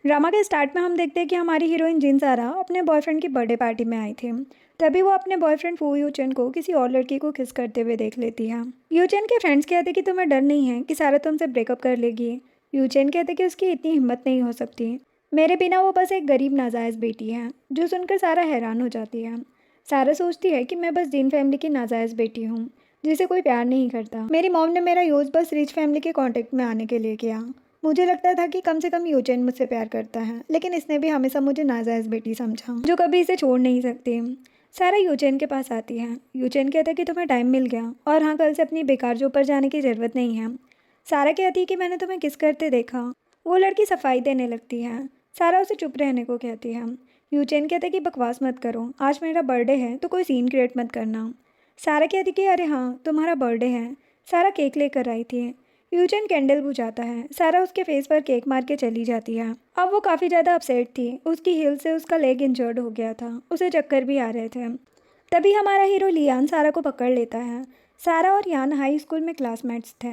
Drama के start में हम देखते हैं कि हमारी हीरोइन जिन सारा अपने बॉयफ्रेंड की बर्थडे पार्टी में आई थी। तभी वो अपने बॉयफ्रेंड फू यूचन को किसी और लड़की को किस करते हुए देख लेती है। यूचन के फ्रेंड्स कहते कि तुम्हें डर नहीं है कि सारा तुमसे ब्रेकअप कर लेगी। यूचन कहते कि उसकी इतनी हिम्मत नहीं हो सकती, मेरे बिना वो बस एक गरीब नाजायज़ बेटी है। जो सुनकर सारा हैरान हो जाती है। सारा सोचती है कि मैं बस जिन फैमिली की नाजायज़ बेटी हूँ जिसे कोई प्यार नहीं करता। मेरी मॉम ने मेरा यूज़ बस रिच फैमिली के कांटेक्ट में आने के लिए किया। मुझे लगता था कि कम से कम यूचेन मुझसे प्यार करता है, लेकिन इसने भी हमेशा मुझे नाजायज़ बेटी समझा जो कभी इसे छोड़ नहीं सकती। सारा यूचेन के पास आती है। यूचेन कहता है कि तुम्हें टाइम मिल गया और हाँ, कल से अपनी बेकार जॉब पर जाने की ज़रूरत नहीं है। सारा कहती है कि मैंने तुम्हें किस करते देखा। वो लड़की सफाई देने लगती है। सारा उसे चुप रहने को कहती है। यूचेन कहता है कि बकवास मत करो, आज मेरा बर्थडे है तो कोई सीन क्रिएट मत करना। सारा कहती कि अरे हाँ, तुम्हारा बर्थडे है। सारा केक लेकर आई थी। यूजन कैंडल बुझाता है। सारा उसके फेस पर केक मार के चली जाती है। अब वो काफ़ी ज़्यादा अपसेट थी। उसकी हील से उसका लेग इंजर्ड हो गया था। उसे चक्कर भी आ रहे थे। तभी हमारा हीरो लियान सारा को पकड़ लेता है। सारा और यान हाई स्कूल में क्लासमेट्स थे।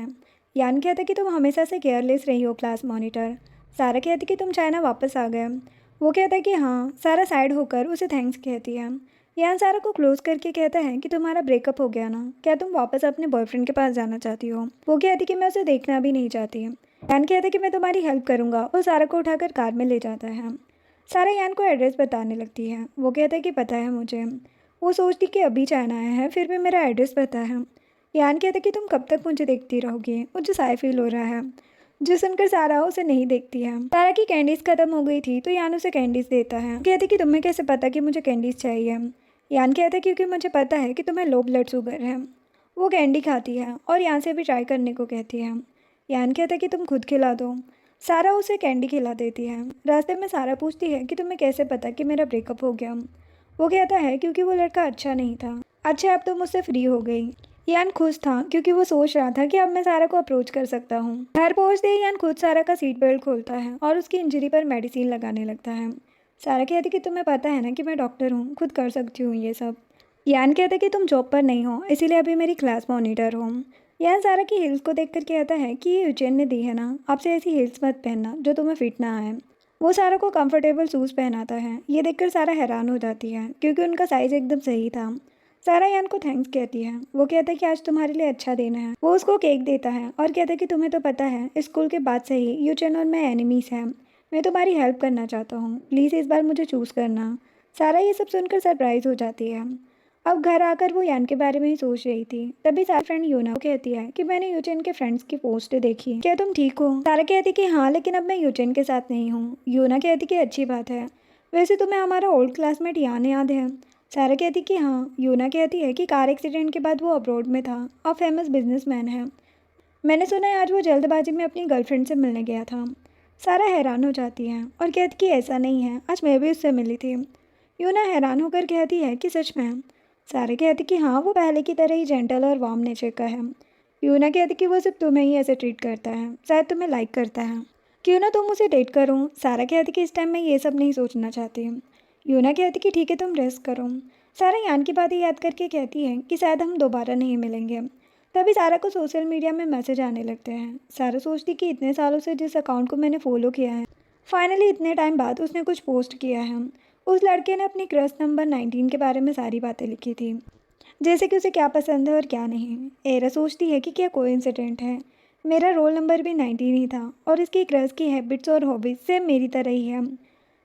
यान कहता कि तुम हमेशा से केयरलेस रही हो क्लास मॉनिटर। सारा कहती कि तुम चाइना वापस आ गए। वो कहता है कि हाँ। सारा साइड होकर उसे थैंक्स कहती है। यान सारा को क्लोज करके कहता है कि तुम्हारा ब्रेकअप हो गया ना, क्या तुम वापस अपने बॉयफ्रेंड के पास जाना चाहती हो। वो कहती कि मैं उसे देखना भी नहीं चाहती। यान कहता कि मैं तुम्हारी हेल्प करूँगा और सारा को उठाकर कार में ले जाता है। सारा यान को एड्रेस बताने लगती है। वो कहता है कि पता है मुझे। वो सोचती कि अभी चाइना आया है फिर भी मेरा एड्रेस पता है। यान कहता कि तुम कब तक मुझे देखती रहोगी, मुझे साय फील हो रहा है। जो सुनकर सारा उसे नहीं देखती है। सारा की कैंडीज खत्म हो गई थी तो यान उसे कैंडीज देता है। कहती कि तुम्हें कैसे पता कि मुझे कैंडीज चाहिए। यान कहता है क्योंकि मुझे पता है कि तुम्हें लो ब्लड शुगर है। वो कैंडी खाती है और यान से भी ट्राई करने को कहती है। यान कहता है कि तुम खुद खिला दो। सारा उसे कैंडी खिला देती है। रास्ते में सारा पूछती है कि तुम्हें कैसे पता कि मेरा ब्रेकअप हो गया। वो कहता है क्योंकि वो लड़का अच्छा नहीं था। अच्छा, अब तो मुझसे फ्री हो गई। यान खुश था क्योंकि वो सोच रहा था कि अब मैं सारा को अप्रोच कर सकता हूँ। घर पहुँचते ही यान खुद सारा का सीट बेल्ट खोलता है और उसकी इंजरी पर मेडिसिन लगाने लगता है। सारा कहती कि तुम्हें पता है ना कि मैं डॉक्टर हूँ, खुद कर सकती हूँ ये सब। यान कहता कि तुम जॉब पर नहीं हो इसीलिए अभी मेरी क्लास मॉनिटर हो। यान सारा की हील्स को देखकर कहता है कि ये यूचेन ने दी है ना, आपसे ऐसी हील्स मत पहनना जो तुम्हें फिट ना आए। वो सारा को कंफर्टेबल शूज़ पहनाता है। ये देखकर सारा हैरान हो जाती है क्योंकि उनका साइज़ एकदम सही था। सारा यान को थैंक्स कहती है। वो कहता है कि आज तुम्हारे लिए अच्छा दिन है। वो उसको केक देता है और कहता है कि तुम्हें तो पता है स्कूल के बाद से ही यूचेन और मैं एनिमीज हैं। मैं तुम्हारी हेल्प करना चाहता हूँ, प्लीज़ इस बार मुझे चूज़ करना। सारा ये सब सुनकर सरप्राइज हो जाती है। अब घर आकर वो यान के बारे में ही सोच रही थी। तभी सारा फ्रेंड यूना को कहती है कि मैंने यूचेन के फ्रेंड्स की पोस्ट देखी, क्या तुम ठीक हो। सारा कहती कि हाँ, लेकिन अब मैं यूचेन के साथ नहीं हूँ। यूना कहती कि अच्छी बात है, वैसे तुम्हें हमारा ओल्ड क्लासमेट यान याद है। सारा कहती कि हाँ। यूना कहती है कि कार एक्सीडेंट के बाद वो अब्रॉड में था, अब फेमस बिजनेसमैन है। मैंने सुना है आज वो जल्दबाजी में अपनी गर्लफ्रेंड से मिलने गया था। सारा हैरान हो जाती है और कहती कि ऐसा नहीं है, आज मैं भी उससे मिली थी। यूना हैरान होकर कहती है कि सच में। सारा कहती कि हाँ, वो पहले की तरह ही जेंटल और वार्म नेचर का है। यूना कहती कि वो सिर्फ तुम्हें ही ऐसे ट्रीट करता है, शायद तुम्हें लाइक करता है। क्यों ना तुम उसे डेट करो। सारा कहती कि इस टाइम मैं ये सब नहीं सोचना चाहती। यूना कहती कि ठीक है, तुम रेस्ट करो। सारा यान की बातें याद करके कहती है कि शायद हम दोबारा नहीं मिलेंगे। तभी सारा को सोशल मीडिया में मैसेज आने लगते हैं। सारा सोचती कि इतने सालों से जिस अकाउंट को मैंने फॉलो किया है, फाइनली इतने टाइम बाद उसने कुछ पोस्ट किया है। उस लड़के ने अपनी क्रश नंबर 19 के बारे में सारी बातें लिखी थी, जैसे कि उसे क्या पसंद है और क्या नहीं। एरा सोचती है कि क्या कोइंसिडेंट है, मेरा रोल नंबर भी 19 ही था और इसकी क्रश की हैबिट्स और हॉबीज सेम मेरी तरह ही है।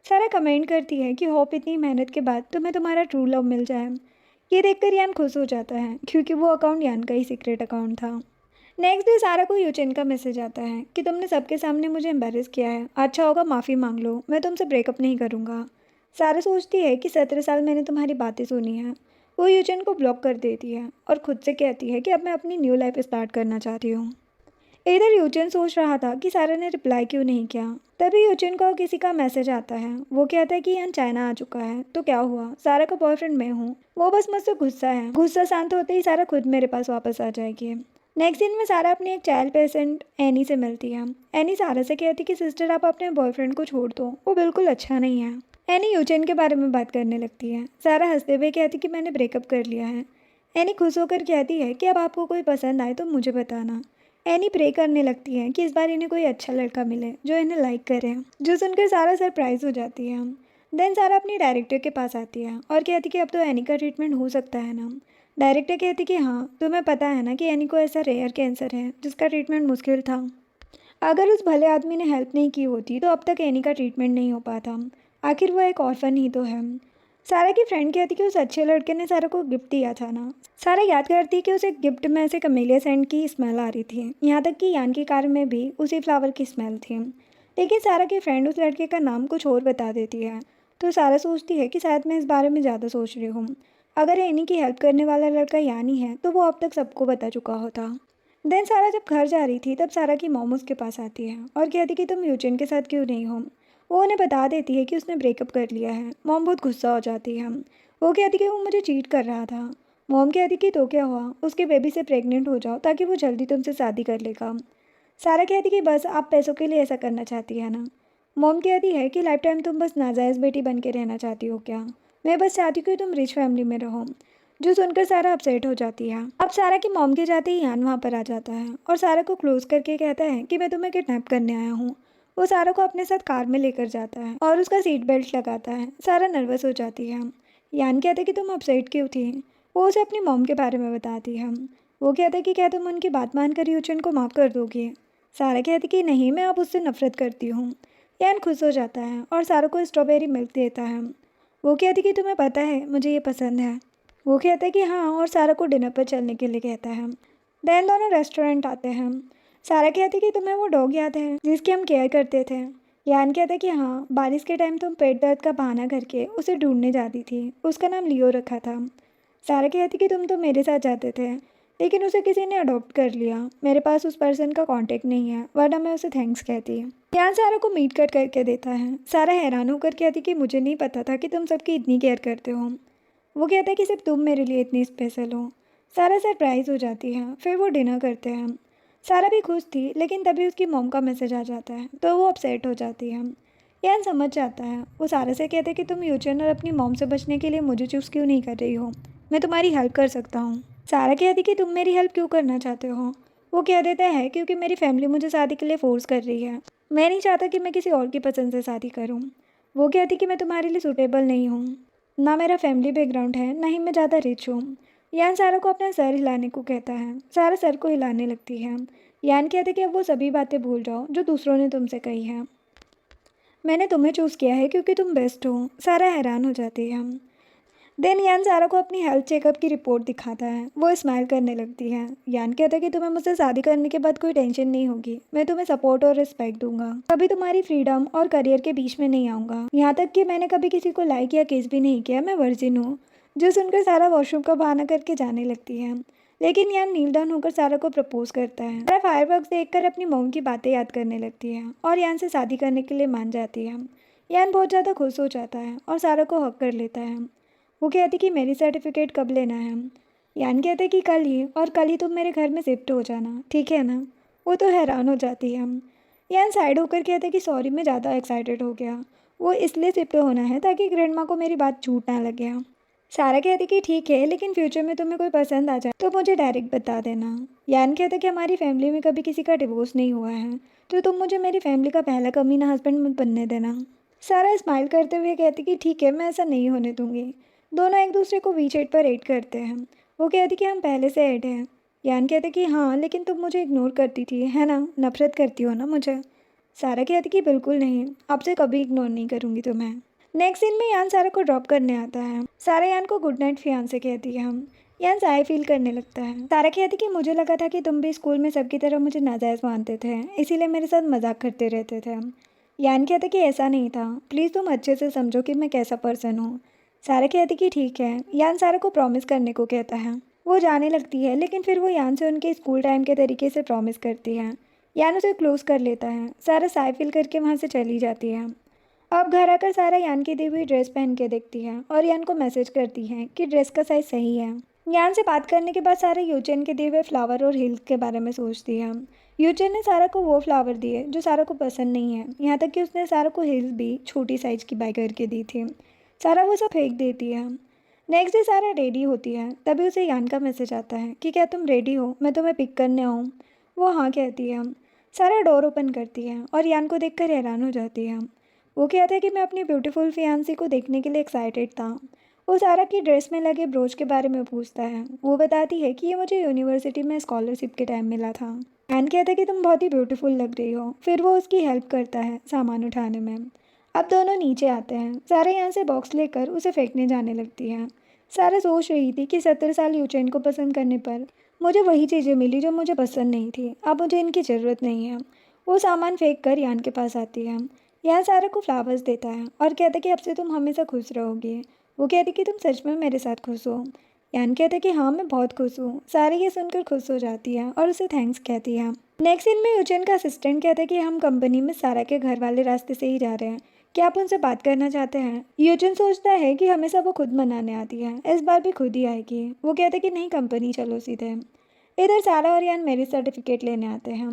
सारा कमेंट करती है कि होप इतनी मेहनत के बाद तुम्हें तुम्हारा ट्रू लव मिल जाए। ये देखकर यान खुश हो जाता है क्योंकि वो अकाउंट यान का ही सीक्रेट अकाउंट था। नेक्स्ट डे सारा को यूचेन का मैसेज आता है कि तुमने सबके सामने मुझे एम्बेरस किया है, अच्छा होगा माफ़ी मांग लो, मैं तुमसे ब्रेकअप नहीं करूँगा। सारा सोचती है कि 17 साल मैंने तुम्हारी बातें सुनी हैं। वो यूचेन को ब्लॉक कर देती है और खुद से कहती है कि अब मैं अपनी न्यू लाइफ स्टार्ट करना चाहती हूँ। इधर यूचेन सोच रहा था कि सारा ने रिप्लाई क्यों नहीं किया। तभी यूचेन को किसी का मैसेज आता है। वो कहता है कि यान चाइना आ चुका है, तो क्या हुआ, सारा का बॉयफ्रेंड मैं हूँ, वो बस मुझसे गुस्सा है। गुस्सा शांत होते ही सारा खुद मेरे पास वापस आ जाएगी। नेक्स्ट दिन में सारा अपनी एक चाइल्ड पेशेंट एनी से मिलती है। एनी सारा से कहती कि सिस्टर आप अपने बॉयफ्रेंड को छोड़ दो, वो बिल्कुल अच्छा नहीं है। एनी यूचेन के बारे में बात करने लगती है। सारा हंसते हुए कहती कि मैंने ब्रेकअप कर लिया है। एनी खुश होकर कहती है कि अब आपको कोई पसंद आए तो मुझे बताना। एनी प्रे करने लगती है कि इस बार इन्हें कोई अच्छा लड़का मिले जो इन्हें लाइक करे, जो सुनकर सारा सरप्राइज हो जाती है। देन सारा अपनी डायरेक्टर के पास आती है और कहती कि अब तो एनी का ट्रीटमेंट हो सकता है ना। डायरेक्टर कहती कि हाँ, तुम्हें पता है ना कि एनी को ऐसा रेयर कैंसर है जिसका ट्रीटमेंट मुश्किल था। अगर उस भले आदमी ने हेल्प नहीं की होती तो अब तक एनी का ट्रीटमेंट नहीं हो पाता। आखिर वो एक ऑर्फन ही तो है। सारा की फ्रेंड कहती कि उस अच्छे लड़के ने सारा को गिफ्ट दिया था ना। सारा याद करती कि उसे गिफ्ट में से कमेलिया सेंट की स्मेल आ रही थी, यहाँ तक कि यान की कार में भी उसी फ्लावर की स्मेल थी। लेकिन सारा की फ्रेंड उस लड़के का नाम कुछ और बता देती है, तो सारा सोचती है कि शायद मैं इस बारे में ज़्यादा सोच रही हूँ। अगर एनी की हेल्प करने वाला लड़का यान ही है तो वो अब तक सबको बता चुका होता। देन सारा जब घर जा रही थी तब सारा की मॉम उसके पास आती है और कहती कि तुम यूचेन के साथ क्यों नहीं हो। वो उन्हें बता देती है कि उसने ब्रेकअप कर लिया है। मॉम बहुत गुस्सा हो जाती है। वो कहती कि वो मुझे चीट कर रहा था। मॉम कहती कि तो क्या हुआ, उसके बेबी से प्रेग्नेंट हो जाओ ताकि वो जल्दी तुमसे शादी कर लेगा। सारा कहती कि बस आप पैसों के लिए ऐसा करना चाहती है ना। मॉम कहती है कि लाइफ टाइम तुम बस नाजायज़ बेटी बन के रहना चाहती हो क्या। मैं बस चाहती हूँ कि तुम रिच फैमिली में रहो। जो सुनकर सारा अपसेट हो जाती है। अब सारा की मॉम के जाते ही यान वहाँ पर आ जाता है और सारा को क्लोज करके कहता है कि मैं तुम्हें किडनैप करने आया हूँ। वो सारा को अपने साथ कार में लेकर जाता है और उसका सीट बेल्ट लगाता है। सारा नर्वस हो जाती है। यान कहता है कि तुम अपसेट क्यों थी। वो उसे अपनी मॉम के बारे में बताती है। वो कहता है कि क्या तुम उनकी बात मानकर यूचन को माफ़ कर दोगी। सारा कहती कि नहीं, मैं अब उससे नफरत करती हूँ। यान खुश हो जाता है और सारा को स्ट्रॉबेरी मिल्क देता है। वो कहती कि तुम्हें पता है मुझे ये पसंद है। वो कहता है कि हाँ और सारा को डिनर पर चलने के लिए कहता है। देन दोनों रेस्टोरेंट आते हैं। सारा कहती कि तुम्हें वो डॉग याद है जिसकी हम केयर करते थे। यान कहता है कि हाँ, बारिश के टाइम तुम पेट दर्द का बहाना करके उसे ढूंढने जाती थी, उसका नाम लियो रखा था। सारा कहती कि तुम तो मेरे साथ जाते थे लेकिन उसे किसी ने अडॉप्ट कर लिया। मेरे पास उस पर्सन का कांटेक्ट नहीं है, वरना मैं उसे थैंक्स कहती। यान सारा को मीट कट करके देता है। सारा हैरान होकर कहती कि मुझे नहीं पता था कि तुम सबकी इतनी केयर करते हो। वो कहता है कि सिर्फ तुम मेरे लिए इतनी स्पेशल हो। सारा सरप्राइज हो जाती है। फिर वो डिनर करते हैं। सारा भी खुश थी लेकिन तभी उसकी मॉम का मैसेज आ जाता है तो वो अपसेट हो जाती है। यान समझ जाता है। वो सारा से कहते हैं कि तुम यूचन और अपनी मॉम से बचने के लिए मुझे चूज़ क्यों नहीं कर रही हो, मैं तुम्हारी हेल्प कर सकता हूँ। सारा कहती कि तुम मेरी हेल्प क्यों करना चाहते हो। वो कह देता है क्योंकि मेरी फैमिली मुझे शादी के लिए फोर्स कर रही है, मैं नहीं चाहता कि मैं किसी और की पसंद से शादी करूँ। वो कहती कि मैं तुम्हारे लिए सूटेबल नहीं हूँ, ना मेरा फैमिली बैकग्राउंड है, ना ही मैं ज़्यादा रिच हूँ। यान सारा को अपना सर हिलाने को कहता है। सारा सर को हिलाने लगती है। यान कहते कि अब वो सभी बातें भूल जाओ जो दूसरों ने तुमसे कही हैं। मैंने तुम्हें चूज़ किया है क्योंकि तुम बेस्ट हो। सारा हैरान हो जाती है। देन यान सारा को अपनी हेल्थ चेकअप की रिपोर्ट दिखाता है। वो स्माइल करने लगती है। यान कहता है कि तुम्हें मुझसे शादी करने के बाद कोई टेंशन नहीं होगी, मैं तुम्हें सपोर्ट और रिस्पेक्ट दूंगा, कभी तुम्हारी फ्रीडम और करियर के बीच में नहीं आऊँगा। यहाँ तक कि मैंने कभी किसी को लाइक या किस भी नहीं किया, मैं वर्जिन हूँ। जो सुनकर सारा वॉशरूम का बहाना करके जाने लगती है। लेकिन यान नील डाउन होकर सारा को प्रपोज करता है। सारा फायरवर्क्स देखकर अपनी मॉम की बातें याद करने लगती है और यान से शादी करने के लिए मान जाती है। यान बहुत ज़्यादा खुश हो जाता है और सारा को हक कर लेता है। वो कहती कि मेरी सर्टिफिकेट कब लेना है। यान कहते कि कल ही, और कल ही तुम मेरे घर में शिफ्ट हो जाना, ठीक है ना। वो तो हैरान हो जाती है। यान साइड होकर कहते कि सॉरी, मैं ज़्यादा एक्साइटेड हो गया। वो इसलिए शिफ्ट होना है ताकि ग्रैंड माँ को मेरी बात झूठ ना लगे। सारा कहती कि ठीक है, लेकिन फ्यूचर में तुम्हें कोई पसंद आ जाए तो मुझे डायरेक्ट बता देना। यान कहता कि हमारी फैमिली में कभी किसी का डिवोर्स नहीं हुआ है, तो तुम मुझे मेरी फैमिली का पहला कमीना हस्बैंड मत बनने देना। सारा स्माइल करते हुए कहती कि ठीक है, मैं ऐसा नहीं होने दूंगी। दोनों एक दूसरे को वी-चैट पर ऐड करते हैं। वो कहती कि हम पहले से ऐड हैं। यान कहते कि हाँ, लेकिन तुम मुझे इग्नोर करती थी, है ना, नफरत करती हो ना मुझे। सारा कहती कि बिल्कुल नहीं, आपसे कभी इग्नोर नहीं करूँगी तुम्हें। नेक्स्ट सीन में यान सारा को ड्रॉप करने आता है। सारा यान को गुड नाइट फियांसे कहती है। यान साय फील करने लगता है। सारा कहती कि मुझे लगा था कि तुम भी स्कूल में सबकी तरह मुझे नाजायज़ मानते थे, इसीलिए मेरे साथ मजाक करते रहते थे। यान कहते कि ऐसा नहीं था, प्लीज़ तुम अच्छे से समझो कि मैं कैसा पर्सन हूँ। सारा कहती कि ठीक है। यान सारा को प्रॉमिस करने को कहता है। वो जाने लगती है लेकिन फिर वो यान से उनके स्कूल टाइम के तरीके से प्रॉमिस करती है। यान उसे क्लोज कर लेता है। सारा साय फील करके वहाँ से चली जाती है। अब घर आकर सारा यान की दी हुई ड्रेस पहन के देखती है और यान को मैसेज करती है कि ड्रेस का साइज सही है। यान से बात करने के बाद सारा यूचेन के दिए हुए फ्लावर और हिल्स के बारे में सोचती है। यूचेन ने सारा को वो फ्लावर दिए जो सारा को पसंद नहीं है, यहाँ तक कि उसने सारा को हिल्स भी छोटी साइज की बाय करके दी थी। सारा वो सब फेंक देती है। नेक्स्ट डे सारा रेडी होती है, तभी उसे यान का मैसेज आता है कि क्या तुम रेडी हो, मैं तुम्हें पिक करने आऊँ। वो हाँ कहती है। सारा डोर ओपन करती है और यान को देखकर हैरान हो जाती है। वो कहता है कि मैं अपनी ब्यूटीफुल फियांसी को देखने के लिए एक्साइटेड था। वो सारा की ड्रेस में लगे ब्रोच के बारे में पूछता है। वो बताती है कि ये मुझे यूनिवर्सिटी में स्कॉलरशिप के टाइम मिला था। यान कहता है कि तुम बहुत ही ब्यूटीफुल लग रही हो। फिर वो उसकी हेल्प करता है सामान उठाने में। अब दोनों नीचे आते हैं। सारा यहाँ से बॉक्स लेकर उसे फेंकने जाने लगती है। सारा सोच रही थी कि 70 साल यूचेन को पसंद करने पर मुझे वही चीज़ें मिली जो मुझे पसंद नहीं थी। अब मुझे इनकी ज़रूरत नहीं है। वो सामान फेंक कर यान के पास आती है। यान सारा को फ्लावर्स देता है और कहता है कि अब से तुम हमेशा खुश रहोगी। वो कहती कि तुम सच में मेरे साथ खुश हो। यान कहता है कि हाँ मैं बहुत खुश हूँ। सारी ये सुनकर खुश हो जाती है और उसे थैंक्स कहती है। नेक्स्ट सीन में यूचेन का असिस्टेंट कहता है कि हम कंपनी में सारा के घर वाले रास्ते से ही जा रहे हैं। क्या आप उनसे बात करना चाहते हैं? यूचेन सोचता है कि हमेशा वो खुद मनाने आती है, इस बार भी खुद ही आएगी। वो कहता है कि नहीं कंपनी चलो सीधे। इधर सारा और यान मैरिज सर्टिफिकेट लेने आते हैं।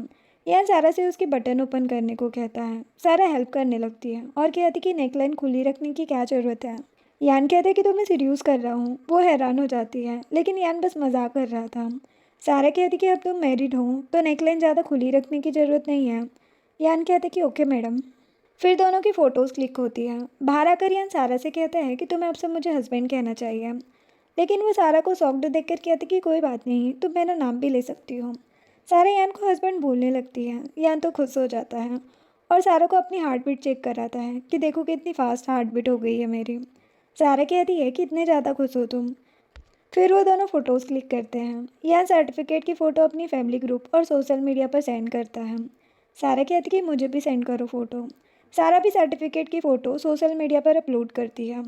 यान सारा से उसकी बटन ओपन करने को कहता है। सारा हेल्प करने लगती है और कहती कि नेकलाइन खुली रखने की क्या ज़रूरत है। यान कहते कि तुम्हें सीड्यूस कर रहा हूँ। वो हैरान हो जाती है लेकिन यान बस मजाक कर रहा था। सारा कहती कि अब तुम मैरिड हो तो नेकलाइन ज़्यादा खुली रखने की ज़रूरत नहीं है। यान कहते कि ओके मैडम। फिर दोनों की फ़ोटोज़ क्लिक होती है। बाहर आकर यान सारा से कहता है कि तुम्हें अब से मुझे हस्बैंड कहना चाहिए। लेकिन वो सारा को सॉक्ड देखकर कहती कि कोई बात नहीं, तुम मेरा नाम भी ले सकती हो। सारा यान को हस्बैंड बोलने लगती है। यान तो खुश हो जाता है और सारा को अपनी हार्ट बीट चेक कराता है कि देखो कितनी फास्ट हार्ट बीट हो गई है मेरी। सारा कहती है कि इतने ज़्यादा खुश हो तुम। फिर वो दोनों फ़ोटोज़ क्लिक करते हैं। यान सर्टिफिकेट की फ़ोटो अपनी फैमिली ग्रुप और सोशल मीडिया पर सेंड करता है। सारा कहती कि मुझे भी सेंड करो फ़ोटो। सारा भी सर्टिफिकेट की फ़ोटो सोशल मीडिया पर अपलोड करती है।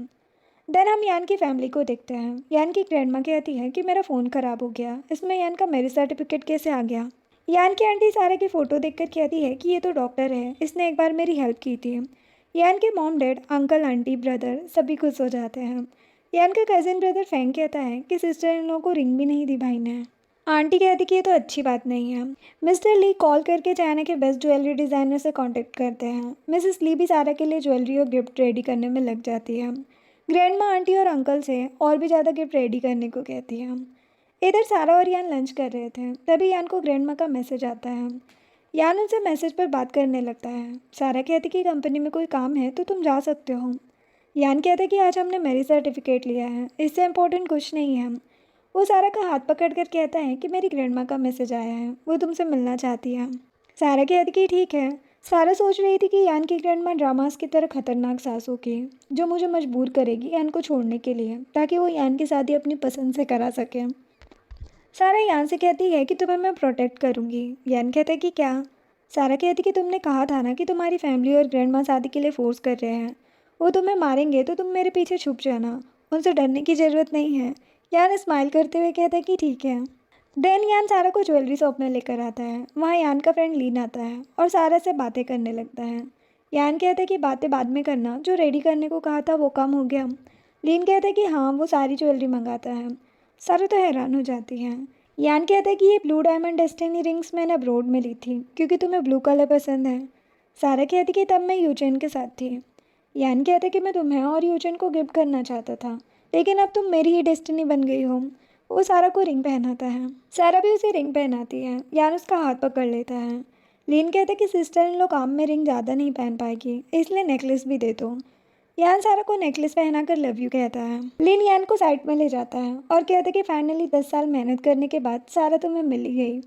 देन हम यान की फैमिली को देखते हैं। यान की ग्रैंडमा कहती है कि मेरा फ़ोन ख़राब हो गया, इसमें यान का मैरिज सर्टिफिकेट कैसे आ गया। यान की आंटी सारा की फ़ोटो देखकर कहती है कि ये तो डॉक्टर है, इसने एक बार मेरी हेल्प की थी। यान के mom dad uncle aunty brother सभी खुश हो जाते हैं। यान का कज़िन ब्रदर फैंग कहता है कि सिस्टर इन लोगों को रिंग भी नहीं दी भाई ने। आंटी कहती कि ये तो अच्छी बात नहीं है। मिस्टर ली कॉल करके चाइना के बेस्ट ज्वेलरी डिज़ाइनर से कांटेक्ट करते हैं। मिसेस ली भी सारा के लिए ज्वेलरी और गिफ्ट रेडी करने में लग जाती है। ग्रैंडमा आंटी और अंकल से और भी ज़्यादा गिफ्ट रेडी करने को कहती है। इधर सारा और यान लंच कर रहे थे, तभी यान को ग्रैंडमा का मैसेज आता है। यान उनसे मैसेज पर बात करने लगता है। सारा कहती कि कंपनी में कोई काम है तो तुम जा सकते हो। यान कहता है कि आज हमने मैरिज सर्टिफिकेट लिया है, इससे इम्पोर्टेंट कुछ नहीं है। वो सारा का हाथ पकड़कर कहता है कि मेरी ग्रैंडमा का मैसेज आया है, वो तुमसे मिलना चाहती है। सारा कहती कि ठीक है। सारा सोच रही थी कि यान की ग्रैंडमा ड्रामास की तरह खतरनाक सासू की, जो मुझे मजबूर करेगी यान को छोड़ने के लिए, ताकि वो यान की शादी अपनी पसंद से करा सके। सारा यान से कहती है कि तुम्हें मैं प्रोटेक्ट करूँगी। यान कहता है कि क्या? सारा कहती कि तुमने कहा था ना कि तुम्हारी फैमिली और ग्रैंडमा शादी के लिए फोर्स कर रहे हैं। वो तुम्हें मारेंगे तो तुम मेरे पीछे छुप जाना, उनसे डरने की ज़रूरत नहीं है। यान स्माइल करते हुए कहता है कि ठीक है। देन यान सारा को ज्वेलरी शॉप में लेकर आता है। वहाँ यान का फ्रेंड लीन आता है और सारा से बातें करने लगता है। यान कहता है कि बातें बाद में करना, जो रेडी करने को कहा था वो काम हो गया। लीन कहता है कि हाँ, वो सारी ज्वेलरी मंगाता है। सारा तो हैरान हो जाती है। यान कहता है कि ये ब्लू डायमंड डेस्टिनी रिंग्स मैंने अब्रोड में ली थी क्योंकि तुम्हें ब्लू कलर पसंद है। सारा कहती कि तब मैं यूचेन के साथ थी। यान कहता है कि मैं तुम्हें और यूचेन को गिफ्ट करना चाहता था, लेकिन अब तुम मेरी ही डेस्टिनी बन गई हो। वो सारा को रिंग पहनाता है। सारा भी उसे रिंग पहनाती है। यान उसका हाथ पकड़ लेता है। लीन कहता है कि सिस्टर इन लोग काम में रिंग ज़्यादा नहीं पहन पाएगी, इसलिए नेकलेस भी दे दो। यान सारा को नेकलेस पहनाकर लव यू कहता है। लिन यान को साइड में ले जाता है और कहता है कि फाइनली 10 साल मेहनत करने के बाद सारा तुम्हें मिल ही गई।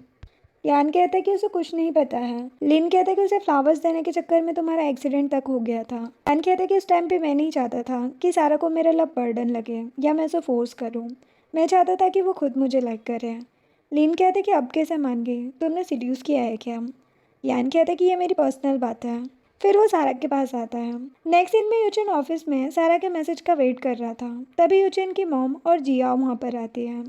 यान कहता है कि उसे कुछ नहीं पता है। लिन कहता है कि उसे फ्लावर्स देने के चक्कर में तुम्हारा एक्सीडेंट तक हो गया था। यान कहता है कि उस टाइम पे मैं नहीं चाहता था कि सारा को मेरा लव बर्डन लगे या मैं उसे फोर्स करूँ। मैं चाहता था कि वो खुद मुझे लाइक करे। लिन कहता है कि अब कैसे मान गई, तुमने सीड्यूस किया है क्या? यान कहता है कि ये मेरी पर्सनल बात है। फिर वो सारा के पास आता है। नेक्स्ट दिन में यूचेन ऑफिस में सारा के मैसेज का वेट कर रहा था। तभी यूचेन की मॉम और जियाओ वहाँ पर आती है।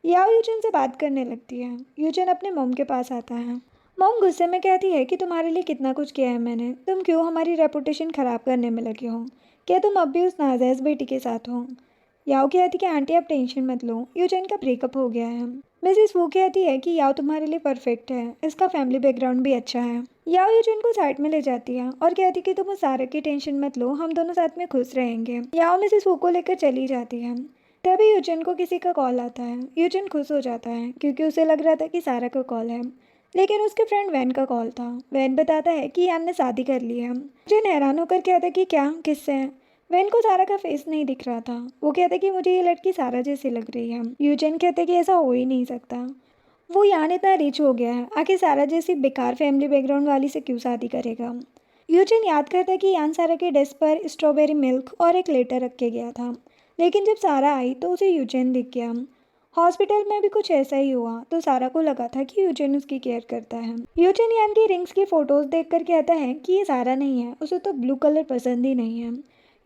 याओ यूचेन से बात करने लगती है। यूचेन अपने मॉम के पास आता है। मॉम गुस्से में कहती है कि तुम्हारे लिए कितना कुछ किया है मैंने, तुम क्यों हमारी रेपुटेशन ख़राब करने में लगे हो? क्या तुम अब भी उस नाजायज़ बेटी के साथ हो? याओ कहती कि आंटी आप टेंशन मत लो, यूचेन का ब्रेकअप हो गया है। मिसेस वू कहती है कि याओ तुम्हारे लिए परफेक्ट है, इसका फैमिली बैकग्राउंड भी अच्छा है। याओ यूचेन को साइड में ले जाती है और कहती कि तुम उस सारा की टेंशन मत लो, हम दोनों साथ में खुश रहेंगे। याओ मिसेस वू को लेकर चली जाती है। तभी यूचेन को किसी का कॉल आता है। यूचेन खुश हो जाता है क्योंकि उसे लग रहा था कि सारा का कॉल है। लेकिन उसके फ्रेंड वैन का कॉल था। वैन बताता है कि यान ने शादी कर ली है। जिन हैरान होकर कहता है कि क्या, किससे है। वैन को सारा का फेस नहीं दिख रहा था। वो कहता है कि मुझे ये लड़की सारा जैसी लग रही है। यूजिन कहते हैं कि ऐसा हो ही नहीं सकता। वो यान इतना रिच हो गया है, आखिर सारा जैसी बेकार फैमिली बैकग्राउंड वाली से क्यों शादी करेगा। यूजिन याद करता है कि यान सारा के डेस्क पर स्ट्रॉबेरी मिल्क और एक लेटर रख के गया था। लेकिन जब सारा आई तो उसे यूजिन दिख गया। हॉस्पिटल में भी कुछ ऐसा ही हुआ तो सारा को लगा था कि यूजिन उसकी केयर करता है। यूजिन यान की रिंग्स की फोटोज देखकर कहता है कि ये सारा नहीं है, उसे तो ब्लू कलर पसंद ही नहीं है।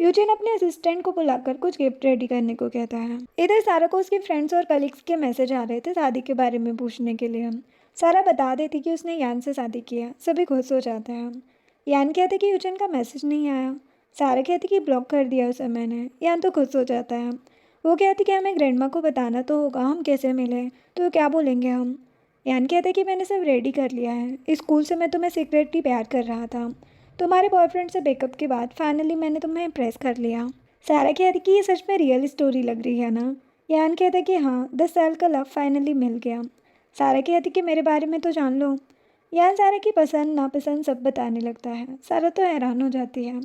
यूजिन अपने असिस्टेंट को बुलाकर कुछ गिफ्ट रेडी करने को कहता है। इधर सारा को उसके फ्रेंड्स और कलीग्स के मैसेज आ रहे थे शादी के बारे में पूछने के लिए। सारा बता देती कि उसने यान से शादी किया। सभी खुश हो जाते हैं। यान कहते कि यूजिन का मैसेज नहीं आया। सारा कहती कि ब्लॉक कर दिया उसे मैंने। यान तो खुश हो जाता है। वो कहती कि हमें ग्रैंडमा को बताना तो होगा हम कैसे मिले, तो क्या बोलेंगे हम। यान कहते कि मैंने सब रेडी कर लिया है। स्कूल से मैं तुम्हें सीक्रेटली प्यार कर रहा था। तुम्हारे बॉयफ्रेंड से ब्रेकअप के बाद फाइनली मैंने तुम्हें इम्प्रेस कर लिया। सारा कहती कि ये सच में रियल स्टोरी लग रही है ना। यान कहता कि हाँ, 10 साल का लव फाइनली मिल गया। सारा कहती कि मेरे बारे में तो जान लो। यान सारा की पसंद नापसंद सब बताने लगता है। सारा तो हैरान हो जाती है।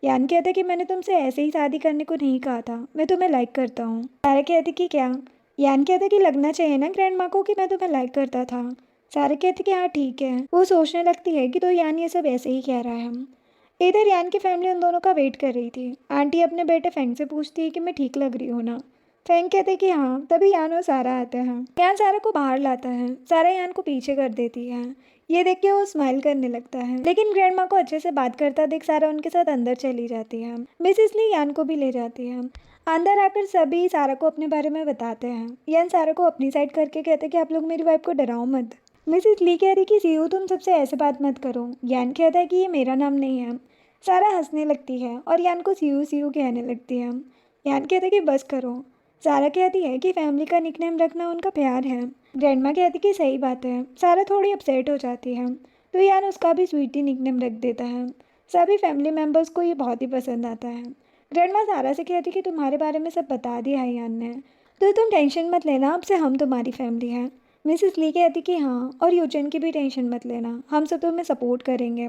यान कहता कि मैंने तुमसे ऐसे ही शादी करने को नहीं कहा था, मैं तुम्हें लाइक करता हूँ। सारा कहती कि क्या। यान कहता कि लगना चाहिए ना ग्रैंड माँ को कि मैं तुम्हें लाइक करता था। सारा कहती कि हाँ ठीक है। वो सोचने लगती है कि तो यान ये सब ऐसे ही कह रहा है। इधर यान की फैमिली उन दोनों का वेट कर रही थी। आंटी अपने बेटे फेंग से पूछती है कि मैं ठीक लग रही हूँ ना। फेंग कहते कि हाँ। तभी यान और सारा आते हैं। यान सारा को बाहर लाता है। सारा यान को पीछे कर देती है। ये देख के वो स्माइल करने लगता है। लेकिन ग्रैंडमा को अच्छे से बात करता देख सारा उनके साथ अंदर चली जाती है। मिसेस ली यान को भी ले जाती है। अंदर आकर सभी सारा को अपने बारे में बताते हैं। यान सारा को अपनी साइड करके कहते कि आप लोग मेरी वाइफ को डराओ मत। मिसेस ली कह रही कि सीयू तुम सबसे ऐसे बात मत करो। यान कहता है कि ये मेरा नाम नहीं है। सारा हंसने लगती है और यान को सीयू सीयू कहने लगती है। यान कहता है कि बस करो। सारा कहती है कि फैमिली का निकनेम रखना उनका प्यार है। ग्रैंडमा कहती कि सही बात है। सारा थोड़ी अपसेट हो जाती है तो यान उसका भी स्वीटी निकनेम रख देता है। सभी फैमिली मेम्बर्स को ये बहुत ही पसंद आता है। ग्रैंडमा सारा से कहती कि तुम्हारे बारे में सब बता दिया है यान ने, तो तुम टेंशन मत लेना, अब से हम तुम्हारी फैमिली हैं। मिसेस ली कहती कि हाँ, और यूजन की भी टेंशन मत लेना, हम सब तुम्हें सपोर्ट करेंगे।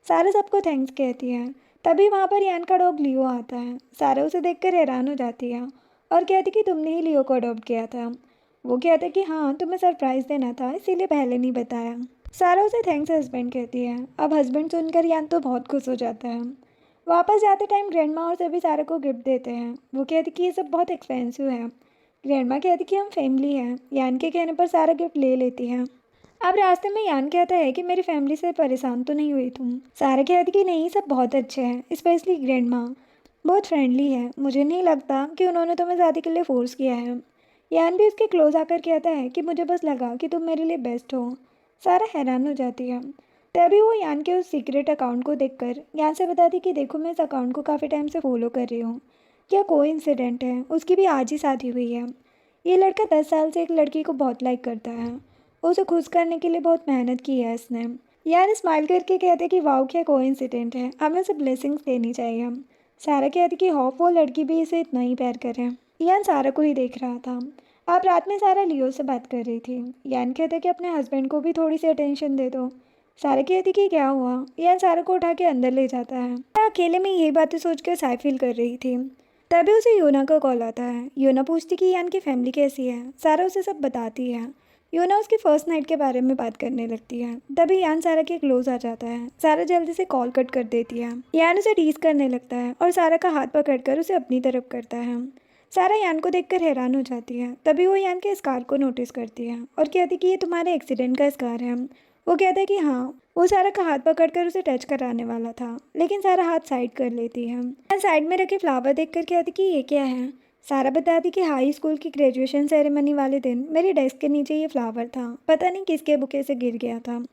सारा सबको थैंक्स कहती है। तभी वहाँ पर यान का डॉग लियो आता है। सारा उसे देखकर हैरान हो जाती है और कहती कि तुमने ही लियो को अडॉप्ट किया था। वो कहता कि हाँ, तुम्हें सरप्राइज़ देना था इसीलिए पहले नहीं बताया। सारा उसे थैंक्स हस्बैंड कहती है। अब हस्बैंड सुनकर यान तो बहुत खुश हो जाता है। वापस जाते टाइम ग्रैंडमा और सभी सारा को गिफ्ट देते हैं। वो कहती कि ये सब बहुत एक्सपेंसिव है। ग्रैंडमा कहती कि हम फैमिली हैं। यान के कहने पर सारा गिफ्ट ले लेती है। अब रास्ते में यान कहता है कि मेरी फैमिली से परेशान तो नहीं हुई तुम। सारा कहती कि नहीं, सब बहुत अच्छे हैं, स्पेशली ग्रैंडमा बहुत फ्रेंडली है। मुझे नहीं लगता कि उन्होंने तुम्हें शादी के लिए फोर्स किया है। यान भी उसके क्लोज आकर कहता है कि मुझे बस लगा कि तुम मेरे लिए बेस्ट हो। सारा हैरान हो जाती है। तभी वो यान के उस सीक्रेट अकाउंट को देखकर यान से बताती कि देखो मैं इस अकाउंट को काफ़ी टाइम से फॉलो कर रही हूँ। क्या कोई इंसिडेंट है, उसकी भी आज ही शादी हुई है। ये लड़का 10 साल से एक लड़की को बहुत लाइक करता है। उसे खुश करने के लिए बहुत मेहनत की है इसने। यान स्माइल करके कहते कि वाओ क्या कोइंसिडेंट है, हमें उसे ब्लेसिंग्स देनी चाहिए। सारा कहती कि होप वो लड़की भी इसे इतना ही प्यार करे। यान सारा को ही देख रहा था। अब रात में सारा लियो से बात कर रही थी। यान कहते कि अपने हस्बैंड को भी थोड़ी सी अटेंशन दे दो। सारा कहती कि क्या हुआ। यान सारा को उठा के अंदर ले जाता है। सारा अकेले में यही बातें सोचकर साई फील कर रही थी। तभी उसे योना का कॉल आता है। योना पूछती कि यान की फैमिली कैसी है। सारा उसे सब बताती है। योना उसकी फर्स्ट नाइट के बारे में बात करने लगती है। तभी यान सारा के क्लोज आ जाता है। सारा जल्दी से कॉल कट कर देती है। यान उसे टीज करने लगता है और सारा का हाथ पकड़कर उसे अपनी तरफ करता है। सारा यान को देखकर हैरान हो जाती है। तभी वो यान के स्कार को नोटिस करती है और कहती कि ये तुम्हारे एक्सीडेंट का स्कार है। वो कहता है कि हाँ। वो सारा का हाथ पकड़कर उसे टच कराने वाला था, लेकिन सारा हाथ साइड कर लेती है। यान साइड में रखे फ्लावर देखकर कहती कि ये क्या है। सारा बताती कि हाई स्कूल की ग्रेजुएशन सेरेमनी वाले दिन मेरे डेस्क के नीचे ये फ्लावर था, पता नहीं किसके बुके से गिर गया था।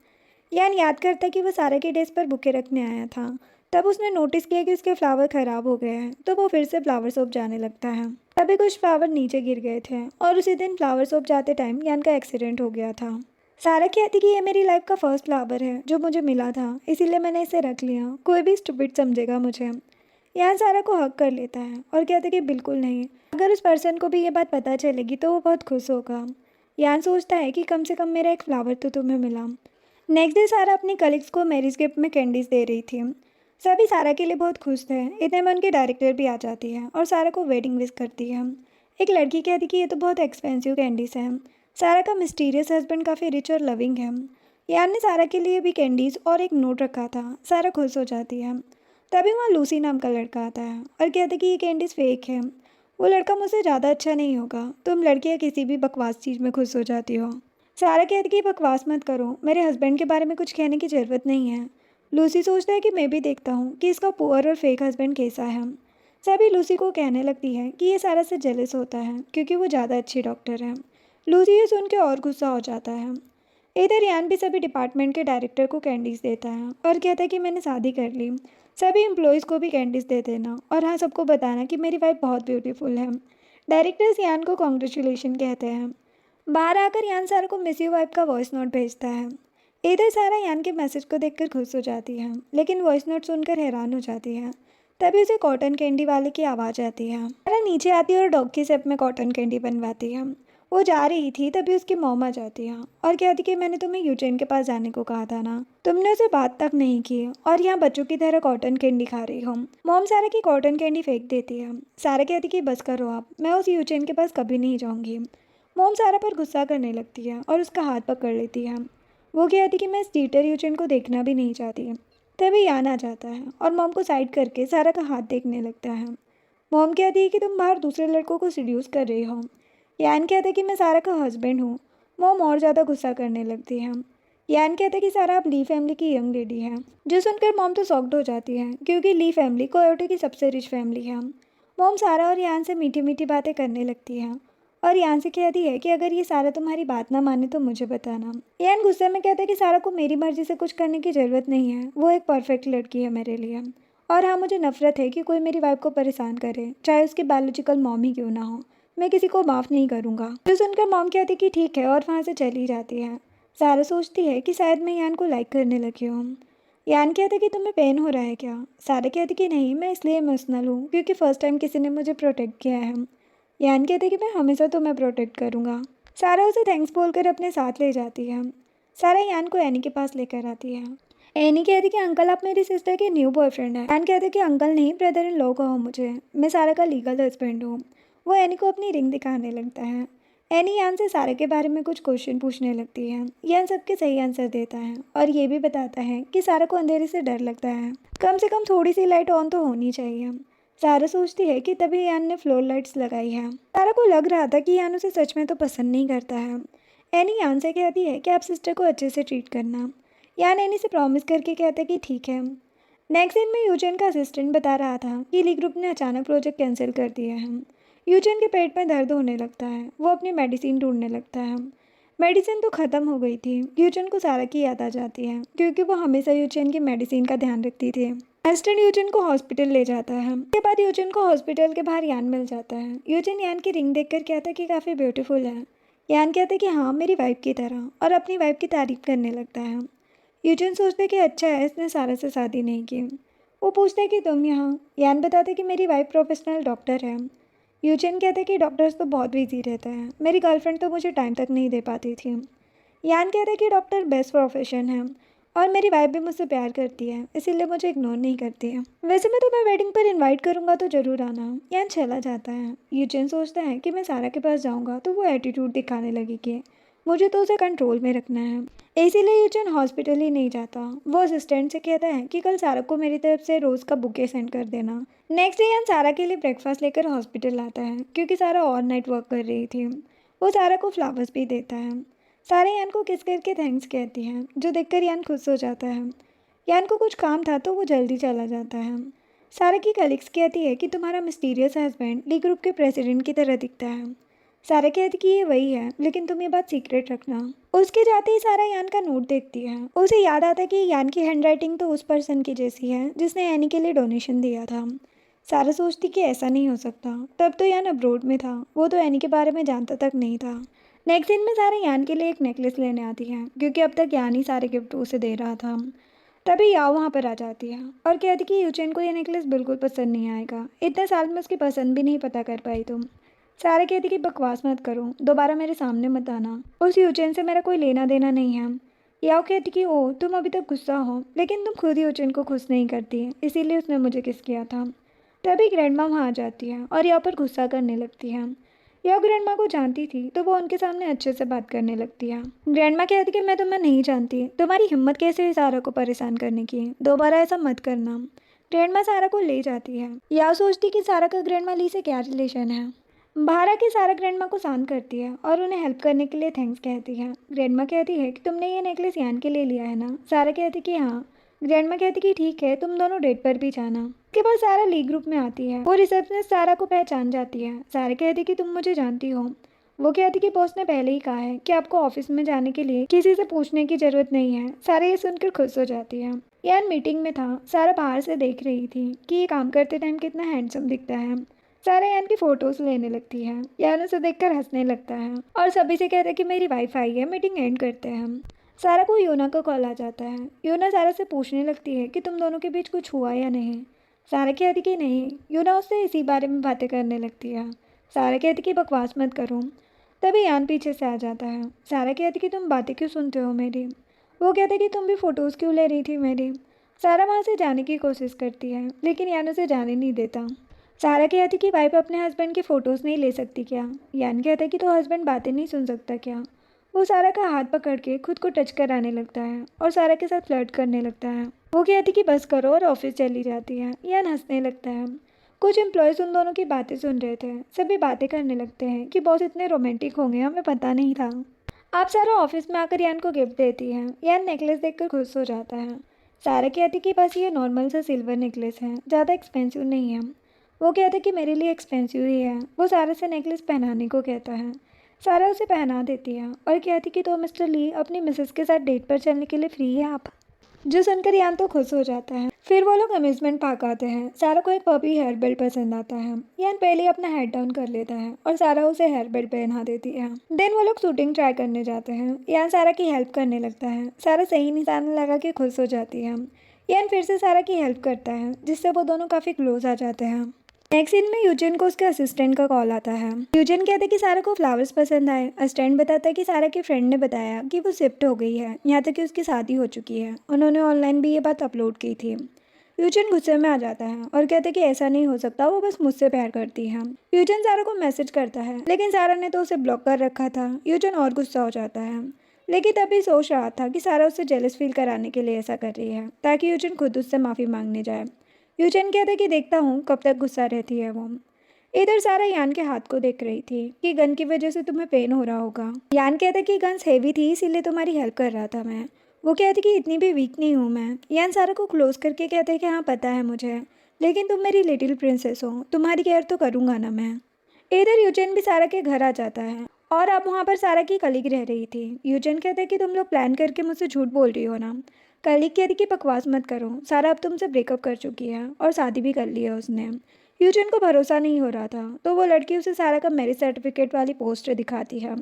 यान याद करता कि वो सारा के डेस्क पर बुके रखने आया था। तब उसने नोटिस किया कि उसके फ्लावर ख़राब हो गए हैं, तो वो फिर से फ्लावर शॉप जाने लगता है। तभी कुछ फ्लावर नीचे गिर गए थे और उसी दिन फ्लावर शॉप जाते टाइम यान का एक्सीडेंट हो गया था। सारा कहती कि ये मेरी लाइफ का फर्स्ट फ्लावर है जो मुझे मिला था, इसीलिए मैंने इसे रख लिया, कोई भी स्टूपिड समझेगा मुझे। यान सारा को हक कर लेता है और कहता कि बिल्कुल नहीं, अगर उस पर्सन को भी ये बात पता चलेगी तो वो बहुत खुश होगा। यान सोचता है कि कम से कम मेरा एक फ्लावर तो तुम्हें मिला। नेक्स्ट डे सारा अपनी कलीग्स को मैरिज गिफ्ट में कैंडीज दे रही थी। सभी सारा के लिए बहुत खुश थे। इतने में उनकी डायरेक्टर भी आ जाती है और सारा को वेडिंग विश करती है। एक लड़की कहती कि ये तो बहुत एक्सपेंसिव कैंडीज हैं। सारा का मिस्टीरियस हस्बैंड काफ़ी रिच और लविंग है। यान ने सारा के लिए भी कैंडीज और एक नोट रखा था। सारा खुश हो जाती है। तभी वहाँ लूसी नाम का लड़का आता है और कहता कि ये कैंडीज फेक है। वो लड़का मुझसे ज़्यादा अच्छा नहीं होगा। तुम लड़कियाँ किसी भी बकवास चीज़ में खुश हो जाती हो। सारा कहती कि बकवास मत करो, मेरे हस्बैंड के बारे में कुछ कहने की ज़रूरत नहीं है। लूसी सोचता है कि मैं भी देखता हूँ कि इसका पुअर और फेक हस्बैंड कैसा है। सभी लूसी को कहने लगती है कि ये सारा से जेलस होता है क्योंकि वो ज़्यादा अच्छी डॉक्टर है। लूसी ये सुन के और गुस्सा हो जाता है। इधर यान भी सभी डिपार्टमेंट के डायरेक्टर को कैंडीज देता है और कहता है कि मैंने शादी कर ली। सभी एम्प्लॉयज़ को भी कैंडीज दे देना और हाँ, सबको बताना कि मेरी वाइफ बहुत ब्यूटीफुल है। डायरेक्टर्स यान को कॉन्ग्रेचुलेशन कहते हैं। बाहर आकर यान सारा को मिस यू वाइफ का वॉइस नोट भेजता है। इधर सारा यान के मैसेज को देखकर खुश हो जाती है, लेकिन वॉइस नोट सुनकर हैरान हो जाती है। तभी उसे कॉटन कैंडी वाले की आवाज़ आती है। सारा नीचे आती है और डॉग की शेप में कॉटन कैंडी बनवाती है। वो जा रही थी तभी उसकी मॉम आ जाती है और कहती कि मैंने तुम्हें यूचेन के पास जाने को कहा था ना, तुमने उसे बात तक नहीं की और यहाँ बच्चों की तरह कॉटन कैंडी खा रही हो। मॉम सारा की कॉटन कैंडी फेंक देती है। सारा कहती कि बस करो आप, मैं उस यूचेन के पास कभी नहीं जाऊँगी। मॉम सारा पर गुस्सा करने लगती है और उसका हाथ पकड़ लेती है। वो कहती कि मैं इस चीटर यूचेन को देखना भी नहीं चाहती। तभी यान आ जाता है और मॉम को साइड करके सारा का हाथ देखने लगता है। मॉम कहती है कि तुम बाहर दूसरे लड़कों को सीड्यूस कर रही हो। यान कहता है कि मैं सारा का हस्बैंड हूँ। मॉम और ज़्यादा गुस्सा करने लगती है। यान कहता है कि सारा अब ली फैमिली की यंग लेडी है। जो सुनकर मॉम तो शॉक्ड हो जाती है क्योंकि ली फैमिली कोयोटे की सबसे रिच फैमिली है। मॉम सारा और यान से मीठी मीठी बातें करने लगती है और यान से कहती है कि अगर ये सारा तुम्हारी बात ना माने तो मुझे बताना। यान गुस्से में कहता है कि सारा को मेरी मर्जी से कुछ करने की ज़रूरत नहीं है, वो एक परफेक्ट लड़की है मेरे लिए। और हाँ, मुझे नफरत है कि कोई मेरी वाइफ को परेशान करे, चाहे उसकी बायोलॉजिकल मॉम ही क्यों ना हो। मैं किसी को माफ़ नहीं करूँगा। जो सुनकर मॉम कहती कि ठीक है और वहाँ से चली जाती है। सारा सोचती है कि शायद मैं यान को लाइक करने लगी हूँ। यान कहता कि तुम्हें पेन हो रहा है क्या? सारा कहती कि नहीं, मैं इसलिए इमोशनल हूँ क्योंकि फ़र्स्ट टाइम किसी ने मुझे प्रोटेक्ट किया है। यान कहते कि मैं हमेशा तुम्हें प्रोटेक्ट करूँगा। सारा उसे थैंक्स बोलकर अपने साथ ले जाती है। सारा यान को एनी के पास लेकर आती है। एनी कहती कि अंकल आप मेरी सिस्टर के न्यू बॉयफ्रेंड हैं। यान कहते कि अंकल नहीं, ब्रदर इन लॉ कहो मुझे, मैं सारा का लीगल हस्बैंड हूँ। वो एनी को अपनी रिंग दिखाने लगता है। एनी यान से सारा के बारे में कुछ क्वेश्चन पूछने लगती है। यान सबके सही आंसर देता है और ये भी बताता है कि सारा को अंधेरे से डर लगता है, कम से कम थोड़ी सी लाइट ऑन तो होनी चाहिए। सारा सोचती है कि तभी यान ने फ्लोर लाइट्स लगाई है। सारा को लग रहा था कि यान उसे सच में तो पसंद नहीं करता है। एनी यान से कहती है कि आप सिस्टर को अच्छे से ट्रीट करना। यान एनी से प्रॉमिस करके कहता है कि ठीक है। नेक्स्ट दिन में यूजन का असिस्टेंट बता रहा था कि ली ग्रुप ने अचानक प्रोजेक्ट कैंसिल कर दिया है। यूजन के पेट में दर्द होने लगता है। वो अपनी मेडिसिन ढूंढने लगता है। मेडिसिन तो ख़त्म हो गई थी। यूजन को सारा की याद आ जाती है क्योंकि वो हमेशा यूजन की मेडिसिन का ध्यान रखती थी। असिस्टेंट यूजन को हॉस्पिटल ले जाता है। उसके बाद यूजन को हॉस्पिटल के बाहर यान मिल जाता है। यूजन यान की रिंग देखकर कहता है कि काफ़ी ब्यूटीफुल है। यान कहता है कि हाँ, मेरी वाइफ की तरह, और अपनी वाइफ की तारीफ करने लगता है। यूजन सोचते कि अच्छा है इसने सारा से शादी नहीं की। वो पूछते कि तुम यहाँ। यान बताते कि मेरी वाइफ प्रोफेशनल डॉक्टर है। यूजन कहते कि डॉक्टर्स तो बहुत बिजी रहते हैं, मेरी गर्लफ्रेंड तो मुझे टाइम तक नहीं दे पाती थी। यान कहते कि डॉक्टर बेस्ट प्रोफेशन है और मेरी वाइफ भी मुझसे प्यार करती है, इसीलिए मुझे इग्नोर नहीं करती है। वैसे मैं तुम्हें वेडिंग पर इनवाइट करूँगा तो ज़रूर आना। यान चला जाता है। यूजन सोचता है कि मैं सारा के पास जाऊँगा तो वो एटीट्यूड दिखाने लगी कि मुझे तो उसे कंट्रोल में रखना है, इसीलिए यूजन हॉस्पिटल ही नहीं जाता। वो असिस्टेंट से कहता है कि कल सारा को मेरी तरफ से रोज़ का बुके सेंड कर देना। नेक्स्ट डे यान सारा के लिए ब्रेकफास्ट लेकर हॉस्पिटल आता है क्योंकि सारा ऑल नाइट वर्क कर रही थी। वो सारा को फ्लावर्स भी देता है। सारा यान को किस करके थैंक्स कहती है, जो देखकर यान खुश हो जाता है। यान को कुछ काम था तो वो जल्दी चला जाता है। सारा की कलीग्स कहती है कि तुम्हारा मिस्टीरियस हस्बैंड ली ग्रुप के प्रेसिडेंट की तरह दिखता है। सारा कहती कि ये वही है, लेकिन तुम ये बात सीक्रेट रखना। उसके जाते ही सारा यान का नोट देखती है। उसे याद आता है कि यान की हैंडराइटिंग तो उस पर्सन की जैसी है जिसने एनी के लिए डोनेशन दिया था। सारा सोचती कि ऐसा नहीं हो सकता, तब तो यान अब्रोड में था, वो तो एनी के बारे में जानता तक नहीं था। नेक्स्ट दिन में सारा यान के लिए एक नेकलेस लेने आती है क्योंकि अब तक यान ही सारे गिफ्ट उसे दे रहा था। तभी याओ वहाँ पर आ जाती है और कहती कि यूचेन को ये नेकलेस बिल्कुल पसंद नहीं आएगा, इतने साल में उसकी पसंद भी नहीं पता कर पाई तुम। सारा कहती कि बकवास मत करो, दोबारा मेरे सामने मत आना, उस यूचेन से मेरा कोई लेना देना नहीं है। याओ कहती कि ओह तुम अभी तक गुस्सा हो, लेकिन तुम खुद ही यूचेन को खुश नहीं करती, इसीलिए उसने मुझे किस किया था। तभी ग्रैंडमा वहाँ आ जाती है और याओ पर गुस्सा करने लगती है। याओ ग्रैंडमा को जानती थी तो वो उनके सामने अच्छे से बात करने लगती है। ग्रैंडमा कहती कि मैं तुम्हें नहीं जानती, तुम्हारी हिम्मत कैसे हुई सारा को परेशान करने की, दोबारा ऐसा मत करना। ग्रैंडमा सारा को ले जाती है। याओ सोचती कि सारा का ग्रैंडमा ली से क्या रिलेशन है। बाहर आके सारा ग्रैंडमा को शांत करती है और उन्हें हेल्प करने के लिए थैंक्स कहती है। ग्रैंडमा कहती है कि तुमने ये नेकलेस यान के लिए लिया है ना। सारा कहती कि हाँ। ग्रैंडमा कहती कि ठीक है, तुम दोनों डेट पर भी जाना। उसके बाद सारा ली ग्रुप में आती है। वो रिसेप्शनिस्ट सारा को पहचान जाती है। सारा कहती कि तुम मुझे जानती हो। वो कहती कि बॉस ने पहले ही कहा है कि आपको ऑफिस में जाने के लिए किसी से पूछने की जरूरत नहीं है। सारा ये सुनकर खुश हो जाती है। यान मीटिंग में था। सारा बाहर से देख रही थी कि ये काम करते टाइम कितना हैंडसम दिखता है। सारा यान की फोटोज लेने लगती है। यान उसे देखकर हंसने लगता है और सभी से कहता है कि मेरी वाइफ आई है, मीटिंग एंड करते हैं हम। सारा को यूना का कॉल आ जाता है। यूना सारा से पूछने लगती है कि तुम दोनों के बीच कुछ हुआ या नहीं। सारा कहती कि नहीं। यूना उससे इसी बारे में बातें करने लगती है। सारा कहती कि बकवास मत करो। तभी यान पीछे से आ जाता है। सारा कहती कि तुम बातें क्यों सुनते हो मेरी। वो कहते कि तुम भी फ़ोटोज़ क्यों ले रही थी मेरी। सारा वहाँ से जाने की कोशिश करती है लेकिन यान उसे जाने नहीं देता। सारा कहती कि वाइफ अपने हस्बैंड की फ़ोटोज़ नहीं ले सकती क्या। यान कहता है कि तो हस्बैंड बातें नहीं सुन सकता क्या। वो सारा का हाथ पकड़ के खुद को टच कराने लगता है और सारा के साथ फ्लर्ट करने लगता है। वो कहती कि बस करो और ऑफिस चली जाती है। यान हंसने लगता है। कुछ एम्प्लॉयज़ उन दोनों की बातें सुन रहे थे। सभी बातें करने लगते हैं कि बॉस इतने रोमांटिक होंगे, हमें पता नहीं था। आप सारा ऑफिस में आकर यान को गिफ्ट देती है। यान नेकलेस देखकर खुश हो जाता है। सारा कहती कि बस ये नॉर्मल सा सिल्वर नेकलेस है, ज़्यादा एक्सपेंसिव नहीं है। वो कहता कि मेरे लिए एक्सपेंसिव ही है। वो सारा से नेकलेस पहनाने को कहता है। सारा उसे पहना देती है और कहती कि तो मिस्टर ली अपनी मिसेस के साथ डेट पर चलने के लिए फ्री है आप। जो सुनकर यान तो खुश हो जाता है। फिर वो लोग अम्यूजमेंट पार्क आते हैं। सारा को एक पपी हेयर बेल्ट पसंद आता है। यान पहले अपना हेड डाउन कर लेता है और सारा उसे हेयर बेल्ट पहना देती है। देन वो लोग शूटिंग ट्राई करने जाते हैं। यान सारा की हेल्प करने लगता है। सारा सही निशाना लगा के खुश हो जाती है। यान फिर से सारा की हेल्प करता है जिससे वो दोनों काफ़ी क्लोज आ जाते हैं। नेक्स्ट सीन में यूजिन को उसके असिस्टेंट का कॉल आता है। यूजिन कहता है कि सारा को फ्लावर्स पसंद आए। असिस्टेंट बताता है कि सारा के फ्रेंड ने बताया कि वो शिफ्ट हो गई है, यहाँ तक कि उसकी शादी हो चुकी है। उन्होंने ऑनलाइन भी ये बात अपलोड की थी। यूजिन गुस्से में आ जाता है और कहता है कि ऐसा नहीं हो सकता, वो बस मुझसे प्यार करती है। यूजिन सारा को मैसेज करता है लेकिन सारा ने तो उसे ब्लॉक कर रखा था। यूजिन और गुस्सा हो जाता है लेकिन तभी सोच रहा था कि सारा उससे जेलस फील कराने के लिए ऐसा कर रही है ताकि यूजिन खुद उससे माफ़ी मांगने जाए। यूजिन कहता है कि देखता हूँ कब तक गुस्सा रहती है वो। इधर सारा यान के हाथ को देख रही थी कि गन की वजह से तुम्हें पेन हो रहा होगा। यान कहता कि गन्स हेवी थी इसीलिए तुम्हारी हेल्प कर रहा था मैं। वो कहती कि इतनी भी वीक नहीं हूँ मैं। यान सारा को क्लोज करके कहते कि हाँ पता है मुझे, लेकिन तुम मेरी लिटिल प्रिंसेस हो, तुम्हारी केयर तो करूँगा ना मैं। इधर यूजिन भी सारा के घर आ जाता है और अब वहाँ पर सारा की कलीग रह रही थी। यूजिन कहते कि तुम लोग प्लान करके मुझसे झूठ बोल रही हो ना। कलीग कहती कि बकवास मत करो, सारा अब तुमसे ब्रेकअप कर चुकी है और शादी भी कर ली है उसने। यूजिन को भरोसा नहीं हो रहा था तो वो लड़की उसे सारा का मैरिज सर्टिफिकेट वाली पोस्टर दिखाती है।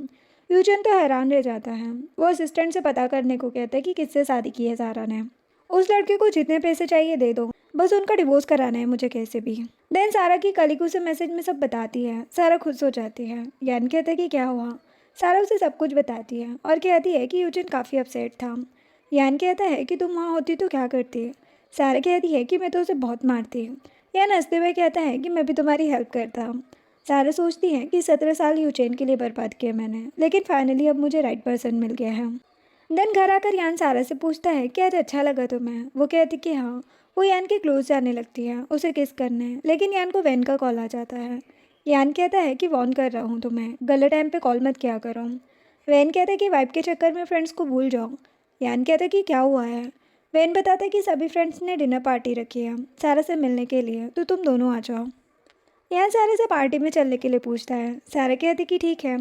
यूजिन तो हैरान रह जाता है। वो असिस्टेंट से पता करने को कहता है कि किससे शादी की है सारा ने। उस लड़के को जितने पैसे चाहिए दे दो, बस उनका डिवोर्स कराना है मुझे कैसे भी। देन सारा की कलीग उसे मैसेज में सब बताती है। सारा खुश हो जाती है। यान कहता है कि क्या हुआ। सारा उसे सब कुछ बताती है और कहती है कि यूजिन काफ़ी अपसेट था। यान कहता है कि तुम वहाँ होती तो क्या करती। सारा कहती है कि मैं तो उसे बहुत मारती। यान हंसते हुए कहता है कि मैं भी तुम्हारी हेल्प करता। सारा सोचती है कि 17 साल यूचेन के लिए बर्बाद किए मैंने, लेकिन फाइनली अब मुझे राइट पर्सन मिल गया है। देन घर आकर यान सारा से पूछता है कि आज अच्छा लगा तुम्हें। वो कहती कि हाँ। वो यान के क्लोज जाने लगती है उसे किस करने, लेकिन यान को वैन का कॉल आ जाता है। यान कहता है कि वॉर्न कर रहा हूँ तुम्हें, गलत टाइम पे कॉल मत किया करो। वैन कहता है कि वाइफ के चक्कर में फ्रेंड्स को भूल जाओ। यान कहता है कि क्या हुआ है। वैन बताता है कि सभी फ्रेंड्स ने डिनर पार्टी रखी है सारा से मिलने के लिए, तो तुम दोनों आ जाओ। यान सारा से पार्टी में चलने के लिए पूछता है। सारा कहती कि ठीक है।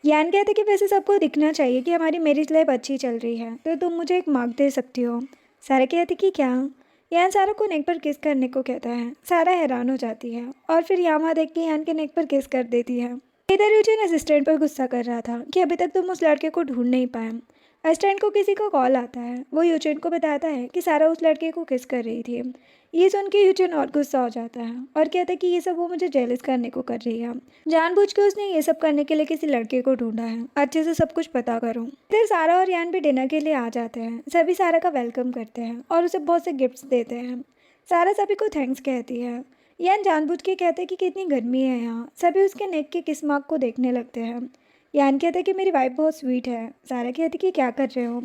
यान कहते कि वैसे सबको दिखना चाहिए कि हमारी मैरिज लाइफ अच्छी चल रही है, तो तुम मुझे एक मार्क दे सकती हो। सारा कहती कि क्या। यान सारा को नेक पर किस करने को कहता है। सारा हैरान हो जाती है और फिर यहाँ देख के यान के नेक पर किस कर देती है। इधर यूजिन असिस्टेंट पर गुस्सा कर रहा था कि अभी तक तुम उस लड़के को ढूंढ नहीं पाए। असिस्टेंट को किसी का कॉल आता है। वो यूचेन को बताता है कि सारा उस लड़के को किस कर रही थी। ये सुन के यूचेन और गुस्सा हो जाता है और कहता है कि ये सब वो मुझे जेलस करने को कर रही है। जानबूझ के उसने ये सब करने के लिए किसी लड़के को ढूंढा है। अच्छे से सब कुछ पता करो। फिर सारा और यान भी डिनर के लिए आ जाते हैं। सभी सारा का वेलकम करते हैं और उसे बहुत से गिफ्ट्स देते हैं। सारा सभी को थैंक्स कहती है। यान जानबूझ के कहते हैं कि कितनी गर्मी है यहाँ। सभी उसके नेक के किस मार्क को देखने लगते हैं। यान कहते हैं कि मेरी वाइफ बहुत स्वीट है। सारा कहती कि क्या कर रहे हो।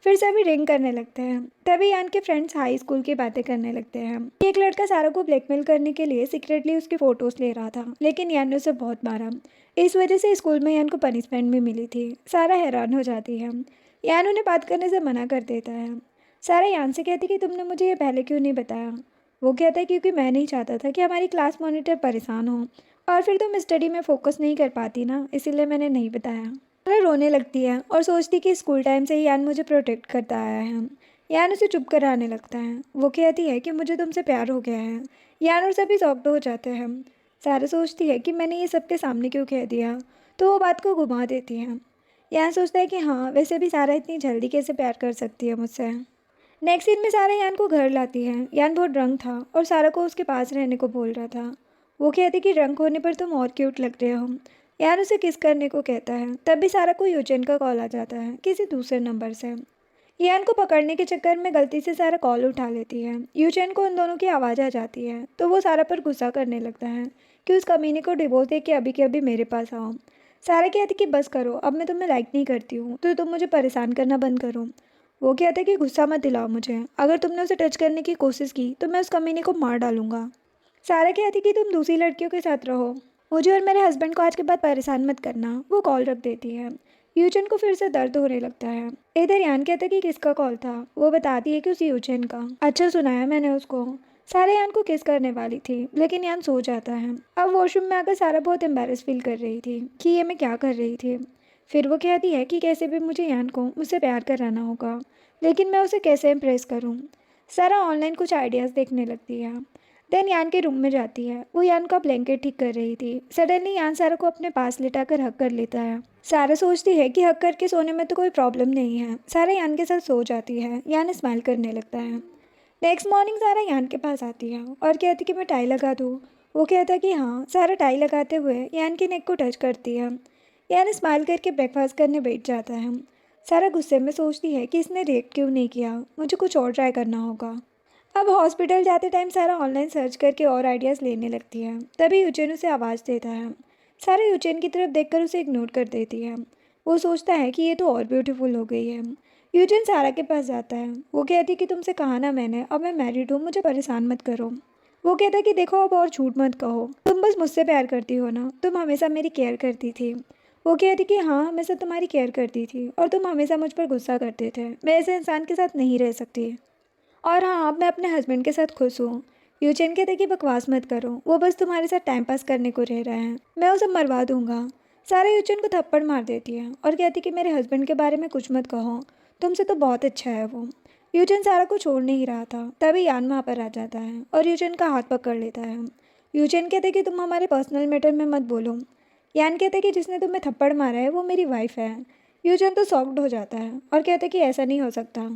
फिर सभी रिंग करने लगते हैं। तभी यान के फ्रेंड्स हाई स्कूल की बातें करने लगते हैं। एक लड़का सारा को ब्लैकमेल करने के लिए सीक्रेटली उसकी फ़ोटोज़ ले रहा था, लेकिन यान ने उसे बहुत मारा। इस वजह से स्कूल में यान को पनिशमेंट भी मिली थी। सारा हैरान हो जाती है। यान उन्हें बात करने से मना कर देता है। सारा यान से कहती कि तुमने मुझे ये पहले क्यों नहीं बताया। वो कहता है क्योंकि मैं नहीं चाहता था कि हमारी क्लास मॉनिटर परेशान हो और फिर तुम स्टडी में फोकस नहीं कर पाती ना, इसीलिए मैंने नहीं बताया। सारा रोने लगती है और सोचती कि स्कूल टाइम से ही यान मुझे प्रोटेक्ट करता आया है। यान उसे चुप कराने लगता है। वो कहती है कि मुझे तुमसे प्यार हो गया है। यान और सभी शॉक्ड हो जाते हैं। सारा सोचती है कि मैंने ये सबके सामने क्यों कह दिया, तो वो बात को घुमा देती है। यान सोचता है कि हाँ, वैसे भी सारा इतनी जल्दी कैसे प्यार कर सकती है मुझसे। नेक्स्ट सीन में सारा यान को घर लाती है। यान बहुत ड्रंक था और सारा को उसके पास रहने को बोल रहा था। वो कहती कि ड्रंक होने पर तुम और क्यूट लग रहे हो। यान उसे किस करने को कहता है। तब भी सारा को यूचेन का कॉल आ जाता है किसी दूसरे नंबर से। यान को पकड़ने के चक्कर में गलती से सारा कॉल उठा लेती है। यूचेन को उन दोनों की आवाज़ आ जाती है तो वो सारा पर गुस्सा करने लगता है कि उस कमीने को डिवोर्स दे के अभी के अभी मेरे पास आओ। सारा कहती कि बस करो, अब मैं तुम्हें लाइक नहीं करती हूँ तो तुम मुझे परेशान करना बंद करो। वो कहता है कि गुस्सा मत दिलाओ मुझे, अगर तुमने उसे टच करने की कोशिश की तो मैं उस कमीने को मार डालूंगा। सारा कहती कि तुम दूसरी लड़कियों के साथ रहो, मुझे और मेरे हस्बैंड को आज के बाद परेशान मत करना। वो कॉल रख देती है। यूचन को फिर से दर्द होने लगता है। इधर यान कहता है कि किसका कॉल था। वो बताती है कि उस यूचन का। अच्छा सुनाया मैंने उसको। सारा यान को किस करने वाली थी लेकिन यान सो जाता है। अब वॉशरूम में आकर सारा बहुत एम्बेरस फील कर रही थी कि ये मैं क्या कर रही थी। फिर वो कहती है कि कैसे भी मुझे यान को मुझसे प्यार कराना होगा, लेकिन मैं उसे कैसे इम्प्रेस करूं। सारा ऑनलाइन कुछ आइडियाज़ देखने लगती है। देन यान के रूम में जाती है। वो यान का ब्लैंकेट ठीक कर रही थी। सडनली यान सारा को अपने पास लिटाकर हक कर लेता है। सारा सोचती है कि हक करके सोने में तो कोई प्रॉब्लम नहीं है। सारा यान के साथ सो जाती है। यान स्माइल करने लगता है। नेक्स्ट मॉर्निंग सारा यान के पास आती है और कहती कि मैं टाई लगा दूँ। वो कहता कि हाँ। सारा टाई लगाते हुए यान के नेक को टच करती है। यान स्माइल करके ब्रेकफास्ट करने बैठ जाता है। सारा गुस्से में सोचती है कि इसने रिएक्ट क्यों नहीं किया, मुझे कुछ और ट्राई करना होगा। अब हॉस्पिटल जाते टाइम सारा ऑनलाइन सर्च करके और आइडियाज़ लेने लगती है। तभी यूचेन उसे आवाज़ देता है। सारा यूचेन की तरफ देखकर उसे इग्नोर कर देती है। वो सोचता है कि ये तो और ब्यूटीफुल हो गई है। यूचेन सारा के पास जाता है। वो कहती कि तुमसे कहा ना मैंने, अब मैं मैरिड हूँ, मुझे परेशान मत करो। वो कहता है कि देखो अब और झूठ मत कहो, तुम बस मुझसे प्यार करती हो ना, तुम हमेशा मेरी केयर करती थी। वो कहती कि हाँ, हमेशा तुम्हारी केयर करती थी और तुम हमेशा मुझ पर गुस्सा करते थे। मैं ऐसे इंसान के साथ नहीं रह सकती। और हाँ, अब मैं अपने हस्बैंड के साथ खुश हूँ। यूचेन कहते कि बकवास मत करो, वो बस तुम्हारे साथ टाइम पास करने को रह रहा है, मैं उसे मरवा दूंगा। सारा यूचेन को थप्पड़ मार देती है और कहती कि मेरे हस्बैंड के बारे में कुछ मत कहो, तुमसे तो बहुत अच्छा है वो। यूचेन सारा को छोड़ नहीं रहा था। तभी यान वहाँ पर आ जाता है और यूचेन का हाथ पकड़ लेता है। यूचेन कहते कि तुम हमारे पर्सनल मैटर में मत बोलो। यान कहते कि जिसने तुम्हें थप्पड़ मारा है वो मेरी वाइफ है। यूचेन तो शॉक्ड हो जाता है और कहते कि ऐसा नहीं हो सकता।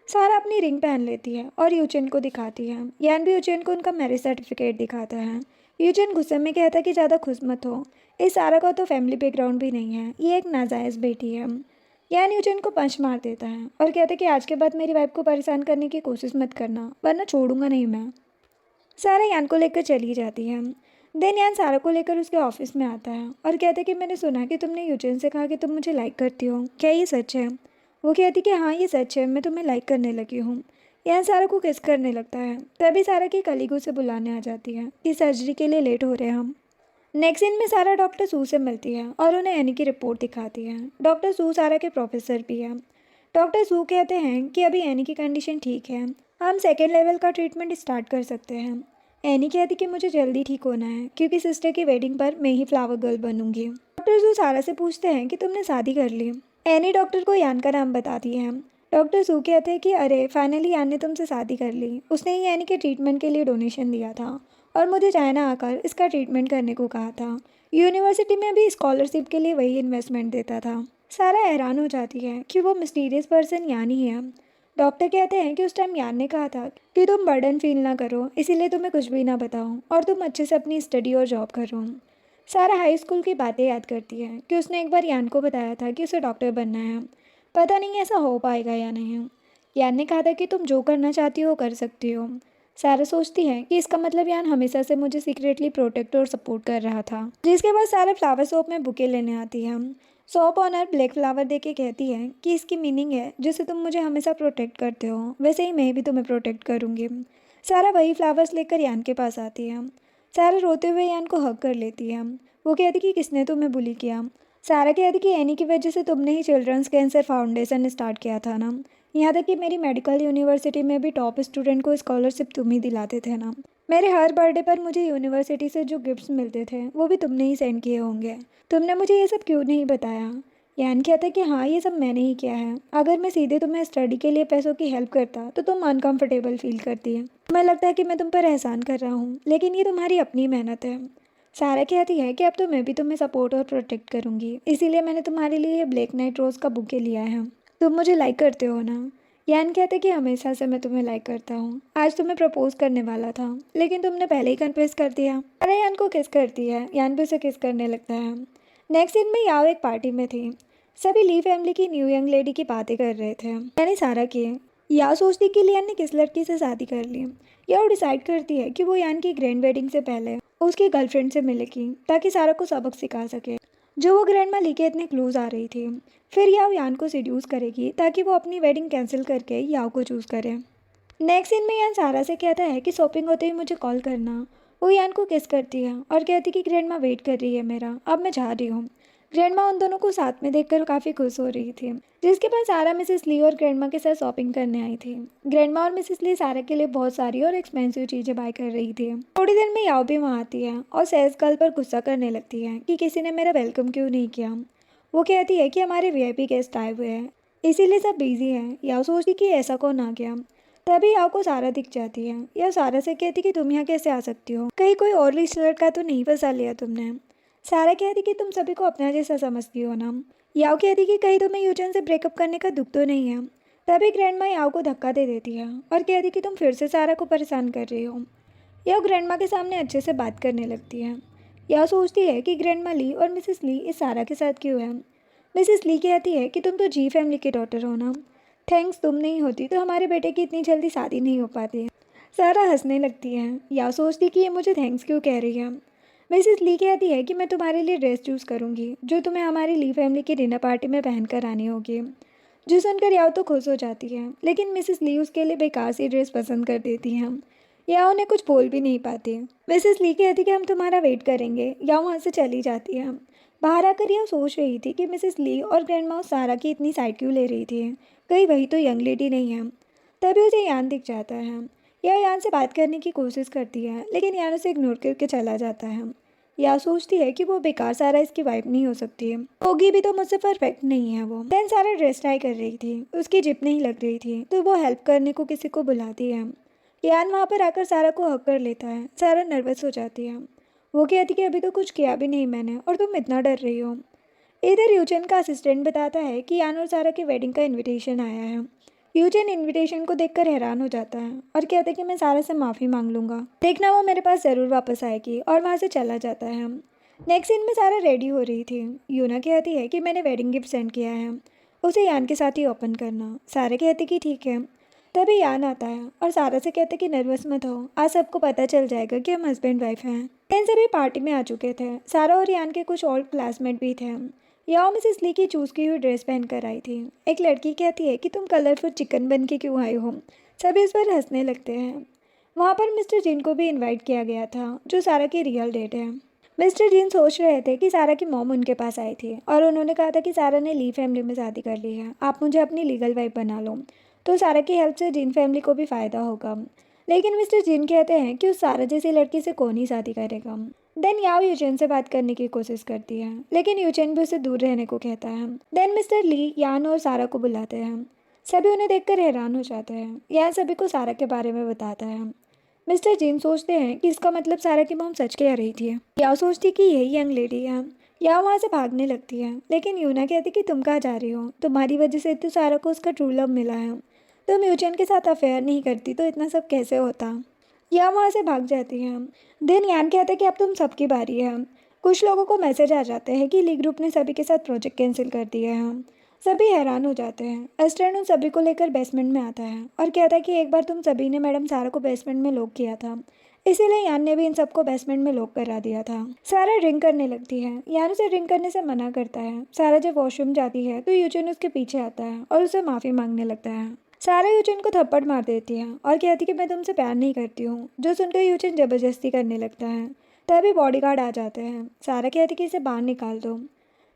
सारा अपनी रिंग पहन लेती है और यूचेन को दिखाती है। यान भी यूचेन को उनका मैरिज सर्टिफिकेट दिखाता है। यूचेन गुस्से में कहता है कि ज़्यादा खुश मत हो, इस सारा का तो फैमिली बैकग्राउंड भी नहीं है, ये एक नाजायज़ बेटी है। यान यूचेन को पंच मार देता है और कहता है कि आज के बाद मेरी वाइफ को परेशान करने की कोशिश मत करना, वरना छोड़ूंगा नहीं मैं। सारा यान को लेकर चली जाती है। देन यान सारा को लेकर उसके ऑफिस में आता है और कहता है कि मैंने सुना कि तुमने यूचेन से कहा कि तुम मुझे लाइक करती हो, क्या ये सच है। वो कहती कि हाँ, ये सच है, मैं तुम्हें लाइक करने लगी हूँ। यान सारा को किस करने लगता है। तभी सारा की कलीग उसे बुलाने आ जाती है कि सर्जरी के लिए लेट हो रहे हैं हम। नेक्स्ट सीन में सारा डॉक्टर सू से मिलती है और उन्हें एनी की रिपोर्ट दिखाती है। डॉक्टर सू सारा के प्रोफेसर भी है। डॉक्टर सू कहते हैं कि अभी एनी की कंडीशन ठीक है, हम सेकेंड लेवल का ट्रीटमेंट स्टार्ट कर सकते हैं। एनी कहती कि मुझे जल्दी ठीक होना है क्योंकि सिस्टर की वेडिंग पर मैं ही फ्लावर गर्ल बनूंगी। डॉक्टर सू सारा से पूछते हैं कि तुमने शादी कर ली। एनी डॉक्टर को यान का नाम बताती है। डॉक्टर सू कहते हैं कि अरे फाइनली यान ने तुमसे शादी कर ली, उसने ही यानी के ट्रीटमेंट के लिए डोनेशन दिया था और मुझे चाइना आकर इसका ट्रीटमेंट करने को कहा था। यूनिवर्सिटी में भी स्कॉलरशिप के लिए वही इन्वेस्टमेंट देता था। सारा हैरान हो जाती है कि वो मिस्टीरियस पर्सन यान ही है। डॉक्टर कहते हैं कि उस टाइम यान ने कहा था कि तुम बर्डन फील ना करो, इसीलिए तुम्हें कुछ भी ना बताओ और तुम अच्छे से अपनी स्टडी और जॉब करो। सारा हाई स्कूल की बातें याद करती है कि उसने एक बार यान को बताया था कि उसे डॉक्टर बनना है। पता नहीं ऐसा हो पाएगा या नहीं। यान ने कहा था कि तुम जो करना चाहती हो कर सकती हो। सारा सोचती है कि इसका मतलब यान हमेशा से मुझे सीक्रेटली प्रोटेक्ट और सपोर्ट कर रहा था। जिसके बाद सारा फ्लावर शॉप में बुके लेने आती है। Shop owner black flower they के कहती है कि इसकी मीनिंग है जैसे तुम मुझे हमेशा प्रोटेक्ट करते हो वैसे ही मैं भी तुम्हें प्रोटेक्ट करूँगी। सारा वही फ्लावर्स लेकर यान के पास आती है। सारा रोते हुए यान को हग कर लेती है। वो कहती कि किसने तुम्हें बुली किया। सारा कहती कि एनी की वजह से तुमने ही चिल्ड्रंस कैंसर फाउंडेशन स्टार्ट किया था ना। यहाँ तक कि मेरी मेडिकल यूनिवर्सिटी में भी टॉप स्टूडेंट को स्कॉलरशिप तुम ही दिलाते थे ना। मेरे हर बर्थडे पर मुझे यूनिवर्सिटी से जो गिफ्ट्स मिलते थे वो भी तुमने ही सेंड किए होंगे। तुमने मुझे ये सब क्यों नहीं बताया। यान कहता है कि हाँ ये सब मैंने ही किया है। अगर मैं सीधे तुम्हें स्टडी के लिए पैसों की हेल्प करता तो तुम अनकंफर्टेबल फील करती है। तुम्हें लगता है कि मैं तुम पर एहसान कर रहा हूँ, लेकिन ये तुम्हारी अपनी मेहनत है। सारा कहती है कि अब तो मैं भी तुम्हें सपोर्ट और प्रोटेक्ट करूँगी, इसीलिए मैंने तुम्हारे लिए ये ब्लैक नाइट रोज़ का बुके लिया है। तुम मुझे लाइक करते हो ना। यान कहते कि हमेशा से मैं तुम्हें लाइक करता हूँ। आज तुम्हें प्रपोज करने वाला था लेकिन तुमने पहले ही कन्फेस कर दिया। अरे यान को किस करती है, यान भी उसे किस करने लगता है। नेक्स्ट दिन में याओ एक पार्टी में थी। सभी ली फैमिली की न्यू यंग लेडी की बातें कर रहे थे, यानी सारा की। याओ सोचती कि लियान ने किस लड़की से शादी कर ली। याओ डिसाइड करती है कि वो यान की ग्रैंड वेडिंग से पहले उसकी गर्लफ्रेंड से मिलेगी ताकि सारा को सबक सिखा सके जो वो ग्रैंड माँ ली के इतने क्लोज आ रही थी। फिर याओ यान को सिड्यूस करेगी ताकि वो अपनी वेडिंग कैंसिल करके याओ को चूज़ करे। नेक्स्ट सीन में यान सारा से कहता है कि शॉपिंग होते ही मुझे कॉल करना। वो यान को किस करती है और कहती कि ग्रैंड माँ वेट कर रही है मेरा, अब मैं जा रही हूँ। ग्रैंड माँ उन दोनों को साथ में देखकर काफ़ी खुश हो रही थी। जिसके बाद सारा मिसेस ली और ग्रैंड माँ के साथ शॉपिंग करने आई थी। ग्रैंड माँ और मिसेस ली सारा के लिए बहुत सारी और एक्सपेंसिव चीज़ें बाय कर रही थी। थोड़ी देर में याओ भी वहाँ आती है और सेल्स गर्ल पर गुस्सा करने लगती है कि किसी ने मेरा वेलकम क्यों नहीं किया। वो कहती है कि हमारे वीआईपी गेस्ट आए हुए हैं, इसीलिए सब बिजी हैं। याओ सोचती कि ऐसा कौन आ गया। तभी याओ को सारा दिख जाती है। या सारा से कहती कि तुम यहाँ कैसे आ सकती हो, कहीं कोई और रिच लड़का तो नहीं फंसा लिया तुमने। सारा कहती कि तुम सभी को अपना जैसा समझती हो ना। याओ कहती कि कहीं तुम्हें यूजन से ब्रेकअप करने का दुख तो नहीं है। तभी ग्रैंड माँ याओ को धक्का दे देती है और कहती कि तुम फिर से सारा को परेशान कर रही हो। याओ ग्रैंड माँ के सामने अच्छे से बात करने लगती है। याओ सोचती है कि ग्रैंड माँ ली और मिसेस ली इस सारा के साथ क्यों है। मिसेस ली कहती है कि तुम तो जी फैमिली के डॉटर हो ना। थैंक्स, तुम नहीं होती तो हमारे बेटे की इतनी जल्दी शादी नहीं हो पाती। सारा हंसने लगती है। याओ सोचती कि ये मुझे थैंक्स क्यों कह रही है। मिसेस ली कहती है कि मैं तुम्हारे लिए ड्रेस चूज़ करूँगी जो तुम्हें हमारी ली फैमिली की डिनर पार्टी में पहन कर आनी होगी। जो सुनकर याओ तो खुश हो जाती है, लेकिन मिसेस ली उसके लिए बेकार सी ड्रेस पसंद कर देती हैं। याओ उन्हें कुछ बोल भी नहीं पाती। मिसेस ली कहती कि हम तुम्हारा वेट करेंगे। याओ वहाँ से चली जाती है। बाहर आकर याओ सोच रही थी कि मिसेस ली और ग्रैंड माँ सारा की इतनी साइड क्यों ले रही थी, कहीं वही तो यंग लेडी नहीं है। तभी उसे यान दिख जाता है। यह यान से बात करने की कोशिश करती है, लेकिन यान उसे इग्नोर करके चला जाता है। या सोचती है कि वो बेकार सारा इसकी वाइफ नहीं हो सकती है, होगी भी तो मुझसे परफेक्ट नहीं है वो। देन सारा ड्रेस ट्राई कर रही थी, उसकी जिप नहीं लग रही थी तो वो हेल्प करने को किसी को बुलाती है। यान वहाँ पर आकर सारा को हक कर लेता है। सारा नर्वस हो जाती है। वो कहती कि अभी तो कुछ किया भी नहीं मैंने और तुम इतना डर रही हो। इधर यूचन का असिस्टेंट बताता है कि यान और सारा की वेडिंग का इनविटेशन आया है। यूचन इनविटेशन को देखकर हैरान हो जाता है और कहता है कि मैं सारा से माफ़ी मांग लूँगा, देखना वो मेरे पास ज़रूर वापस आएगी, और वहाँ से चला जाता है। नेक्स्ट सीन में सारा रेडी हो रही थी। यूना कहती है कि मैंने वेडिंग गिफ्ट सेंड किया है, उसे यान के साथ ही ओपन करना। सारा कहती कि ठीक है। तभी यान आता है और सारा से कहते कि नर्वस मत हो, आज सबको पता चल जाएगा कि हम हस्बैंड वाइफ हैं। इन सभी पार्टी में आ चुके थे। सारा और यान के कुछ ओल्ड क्लासमेट भी थे। याओ मिसेस ली की चूज़ की हुई ड्रेस पहन कर आई थी। एक लड़की कहती है कि तुम कलरफुल चिकन बन के क्यों आए हो। सभी इस पर हंसने लगते हैं। वहाँ पर मिस्टर जिन को भी इनवाइट किया गया था, जो सारा की रियल डेट है। मिस्टर जिन सोच रहे थे कि सारा की मॉम उनके पास आई थी और उन्होंने कहा था कि सारा ने ली फैमिली में शादी कर ली है, आप मुझे अपनी लीगल वाइफ बना लो, तो सारा की हेल्प से जिन फैमिली को भी फ़ायदा होगा। लेकिन मिस्टर जिन कहते हैं कि उस सारा जैसी लड़की से कौन ही शादी करेगा। देन याओ यूचेन से बात करने की कोशिश करती है, लेकिन यूचेन भी उसे दूर रहने को कहता है। देन मिस्टर ली यान और सारा को बुलाते हैं। सभी उन्हें देखकर हैरान हो जाते हैं। यान सभी को सारा के बारे में बताता है। मिस्टर जिन सोचते हैं कि इसका मतलब सारा की मॉम सच कह रही थी। याओ सोचती कि यही यंग लेडी है। या वहाँ से भागने लगती है, लेकिन यूना कहती कि तुम कहाँ जा रही हो, तुम्हारी वजह से तो सारा को उसका ट्रू लव मिला है, तुम यूचेन के साथ अफेयर नहीं करती तो इतना सब कैसे होता। या वहाँ से भाग जाती है। देन यान कहते हैं कि अब तुम सबकी बारी है। कुछ लोगों को मैसेज आ जाते हैं कि ली ग्रुप ने सभी के साथ प्रोजेक्ट कैंसिल कर दिया है। सभी हैरान हो जाते हैं। एस्टर्न उन सभी को लेकर बेसमेंट में आता है और कहता है कि एक बार तुम सभी ने मैडम सारा को बेसमेंट में लॉक किया था, इसीलिए यान ने भी इन सबको बेसमेंट में लॉक करा दिया था। सारा ड्रिंक करने लगती है। यान उसे ड्रिंक करने से मना करता है। सारा जब वॉशरूम जाती है तो यूचन उसके पीछे आता है और उसे माफ़ी मांगने लगता है। सारा यूचन को थप्पड़ मार देती है और कहती कि मैं तुमसे प्यार नहीं करती हूँ, जो सुनकर यूचन ज़बरदस्ती करने लगता है। तभी बॉडीगार्ड आ जाते हैं। सारा कहती कि इसे बाहर निकाल दो।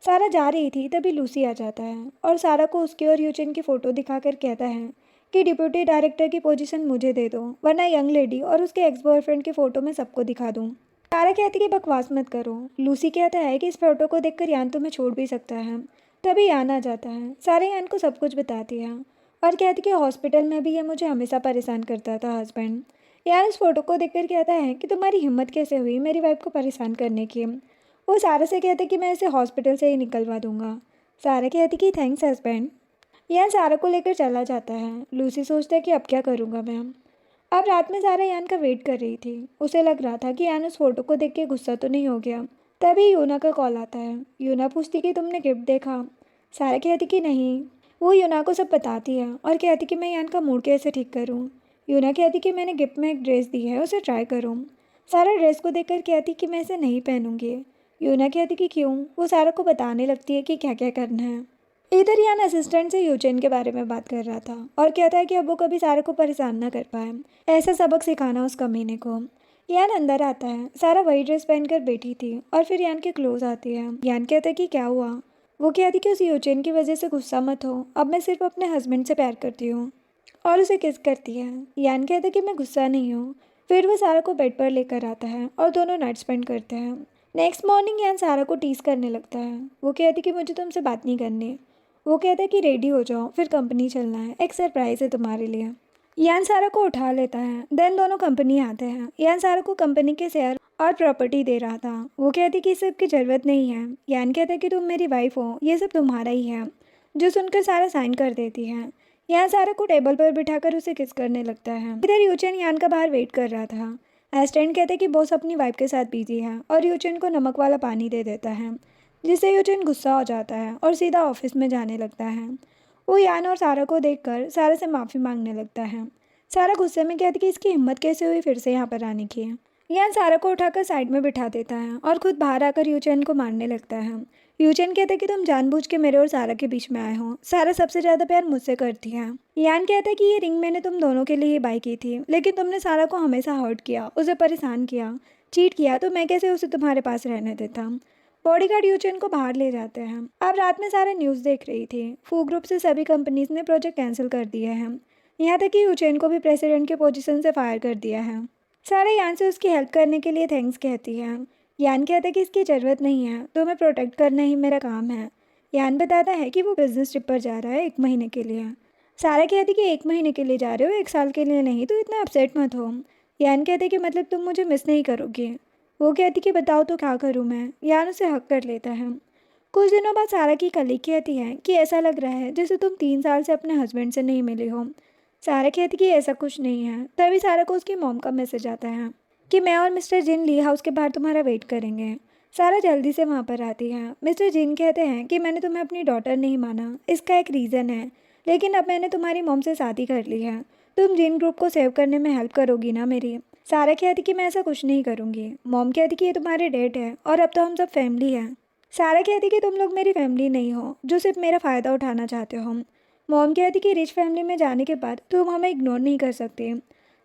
सारा जा रही थी तभी लूसी आ जाता है और सारा को उसकी और यूचन की फ़ोटो दिखाकर कहता है कि डिप्यूटी डायरेक्टर की पोजीशन मुझे दे दो, वरना यंग लेडी और उसके एक्स बॉयफ्रेंड की फ़ोटो मैं सबको दिखा दूँ। सारा कहती कि बकवास मत करो। लूसी कहता है कि इस फोटो को देखकर यान तुम्हें छोड़ भी सकता है। तभी यान आ जाता है। सारा यान को सब कुछ बताती है और कहती कि हॉस्पिटल में भी ये मुझे हमेशा परेशान करता था हस्बैंड। यान इस फोटो को देखकर कहता है कि तुम्हारी हिम्मत कैसे हुई मेरी वाइफ को परेशान करने की। वो सारा से कहते कि मैं इसे हॉस्पिटल से ही निकलवा दूंगा। सारा कहती कि थैंक्स हस्बैंड। यान सारा को लेकर चला जाता है। लूसी सोचता है कि अब क्या करूँगा मैं। अब रात में सारा यान का वेट कर रही थी। उसे लग रहा था कि यान उस फोटो को देख के गुस्सा तो नहीं हो गया। तभी यूना का कॉल आता है। यूना पूछती कि तुमने गिफ्ट देखा। सारा कहती कि नहीं। वो यूना को सब बताती है और कहती कि मैं यान का मूड कैसे ठीक करूँ। यूना कहती कि मैंने गिफ्ट में एक ड्रेस दी है, उसे ट्राई करूँ। सारा ड्रेस को देखकर कहती कि मैं इसे नहीं पहनूंगी। यूना कहती कि क्यों। वो सारा को बताने लगती है कि क्या क्या करना है। इधर यान असिस्टेंट से यूचेन के बारे में बात कर रहा था और कहता है कि अब वो कभी सारा को परेशान ना कर पाए, ऐसा सबक सिखाना उस कमीने को। यान अंदर आता है। सारा वही ड्रेस पहनकर बैठी थी और फिर यान के क्लोज आती है। यान कहता है कि क्या हुआ। वो कहती कि उस यूचेन की वजह से गुस्सा मत हो, अब मैं सिर्फ अपने हस्बैंड से प्यार करती हूँ, और उसे किस करती है। यान कहता है कि मैं गुस्सा नहीं हूँ। फिर वो सारा को बेड पर लेकर आता है और दोनों नाइट स्पेंड करते हैं। नेक्स्ट मॉर्निंग यान सारा को टीज करने लगता है। वो कहती कि मुझे तुमसे बात नहीं करनी। वो कहता है कि रेडी हो जाओ, फिर कंपनी चलना है, एक सरप्राइज है तुम्हारे लिए। यान सारा को उठा लेता है। देन दोनों कंपनी आते हैं। यान सारा को कंपनी के शेयर और प्रॉपर्टी दे रहा था। वो कहती कि इस सब की ज़रूरत नहीं है। यान कहता है कि तुम मेरी वाइफ हो, ये सब तुम्हारा ही है, जो सुनकर सारा साइन कर देती है। यान सारा को टेबल पर बिठाकर उसे किस करने लगता है। इधर यूचन यान का बाहर वेट कर रहा था। एस्टेंट कहते कि बॉस अपनी वाइफ के साथ बिजी है और यूचन को नमक वाला पानी दे देता है, जिससे यूचन गुस्सा हो जाता है और सीधा ऑफिस में जाने लगता है। वो यान और सारा को देखकर सारा से माफ़ी मांगने लगता है। सारा गुस्से में कहती कि इसकी हिम्मत कैसे हुई फिर से यहाँ पर आने की। यान सारा को उठाकर साइड में बिठा देता है और खुद बाहर आकर यूचन को मारने लगता है। यूचन कहता है कि तुम जानबूझ के मेरे और सारा के बीच में आए हो, सारा सबसे ज़्यादा प्यार मुझसे करती है। यान कहता है कि ये रिंग मैंने तुम दोनों के लिए ही बाई की थी, लेकिन तुमने सारा को हमेशा हर्ट किया, उसे परेशान किया, चीट किया, तो मैं कैसे उसे तुम्हारे पास रहने देता। बॉडीगार्ड यूचेन को बाहर ले जाते हैं। अब रात में सारा न्यूज़ देख रही थी। फू ग्रुप से सभी कंपनीज ने प्रोजेक्ट कैंसिल कर दिए हैं, यहाँ तक कि यूचेन को भी प्रेसिडेंट के पोजीशन से फायर कर दिया है। सारा यान से उसकी हेल्प करने के लिए थैंक्स कहती है। यान कहता है कि इसकी ज़रूरत नहीं है, तुम्हें प्रोटेक्ट करना ही मेरा काम है। यान बताता है कि वो बिजनेस ट्रिप पर जा रहा है 1 महीने के लिए। सारा कहती कि 1 महीने के लिए जा रहे हो, 1 साल के लिए नहीं, तो इतना अपसेट मत हो। यान कहते कि मतलब तुम मुझे मिस नहीं करोगे। वो कहती कि बताओ तो क्या करूँ मैं। यान उसे हक कर लेता है। कुछ दिनों बाद सारा की कलीग कहती है कि ऐसा लग रहा है जैसे तुम 3 साल से अपने हस्बैंड से नहीं मिले हो। सारा कहती कि ऐसा कुछ नहीं है। तभी सारा को उसकी मॉम का मैसेज आता है कि मैं और मिस्टर जिन ली हाउस के बाहर तुम्हारा वेट करेंगे। सारा जल्दी से वहाँ पर आती है। मिस्टर जिन कहते हैं कि मैंने तुम्हें अपनी डॉटर नहीं माना, इसका एक रीज़न है, लेकिन अब मैंने तुम्हारी मॉम से शादी कर ली है, तुम जिन ग्रुप को सेव करने में हेल्प करोगी ना मेरी। सारा कहती कि मैं ऐसा कुछ नहीं करूँगी। मॉम कहती कि ये तुम्हारे डेट है और अब तो हम सब फैमिली हैं। सारा कहती कि तुम लोग मेरी फैमिली नहीं हो, जो सिर्फ मेरा फ़ायदा उठाना चाहते हो। मॉम कहती कि रिच फैमिली में जाने के बाद तुम हमें इग्नोर नहीं कर सकते।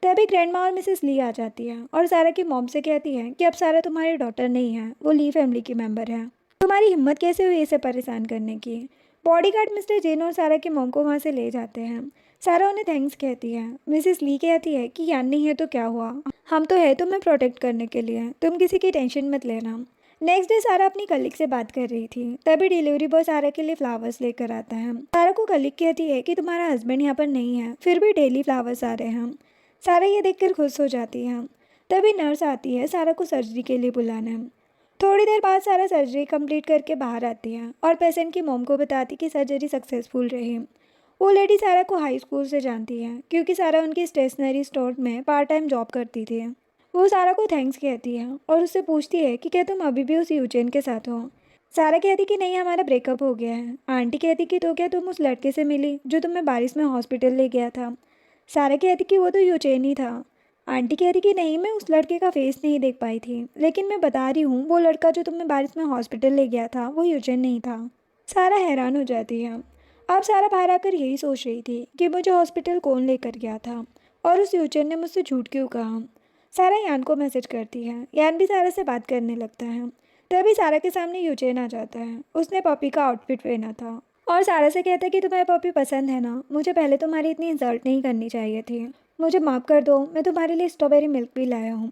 तभी ग्रैंडमा और मिसेस ली आ जाती है और सारा की मॉम से कहती है कि अब सारा तुम्हारी डॉटर नहीं है, वो ली फैमिली की मेंबर है। तुम्हारी हिम्मत कैसे हुई इसे परेशान करने की। बॉडीगार्ड मिस्टर जेन और सारा की मॉम को वहाँ से ले जाते हैं। सारा उन्हें थैंक्स कहती है। मिसेस ली कहती है कि यान नहीं है तो क्या हुआ, हम तो है तुम्हें प्रोटेक्ट करने के लिए, तुम किसी की टेंशन मत लेना। नेक्स्ट डे सारा अपनी कलीग से बात कर रही थी। तभी डिलीवरी बॉय सारा के लिए फ्लावर्स लेकर आता है। सारा को कलीग कहती है कि तुम्हारा हस्बैंड यहाँ पर नहीं है, फिर भी डेली फ्लावर्स आ रहे हैं। सारा ये देखकर खुश हो जाती है। तभी नर्स आती है सारा को सर्जरी के लिए बुलाने। थोड़ी देर बाद सारा सर्जरी कंप्लीट करके बाहर आती है और पेशेंट की मॉम को बताती कि सर्जरी सक्सेसफुल रही। वो लेडी सारा को हाई स्कूल से जानती है क्योंकि सारा उनकी स्टेशनरी स्टोर में पार्ट टाइम जॉब करती थी। वो सारा को थैंक्स कहती है और उससे पूछती है कि क्या तुम अभी भी उस यूजेन के साथ हो। सारा कहती कि नहीं, हमारा ब्रेकअप हो गया है। आंटी कहती कि तो क्या तुम उस लड़के से मिली जो तुम्हें बारिश में हॉस्पिटल ले गया था। सारा कहती कि वो तो यूजेन ही था। आंटी कहती कि नहीं, मैं उस लड़के का फेस नहीं देख पाई थी, लेकिन मैं बता रही हूँ वो लड़का जो तुम्हें बारिश में हॉस्पिटल ले गया था वो यूजेन नहीं था। सारा हैरान हो जाती है। अब सारा बाहर आकर यही सोच रही थी कि मुझे हॉस्पिटल कौन लेकर गया था और उस यूजेन ने मुझसे झूठ क्यों कहा। सारा यान को मैसेज करती है। यान भी सारा से बात करने लगता है। तभी सारा के सामने यूजेन आ जाता है। उसने पपी का आउटफिट पहना था और सारा से कहता है कि तुम्हें पपी पसंद है ना, मुझे पहले तुम्हारी इतनी इंसल्ट नहीं करनी चाहिए थी, मुझे माफ़ कर दो, मैं तुम्हारे लिए स्ट्रॉबेरी मिल्क भी लाया हूँ।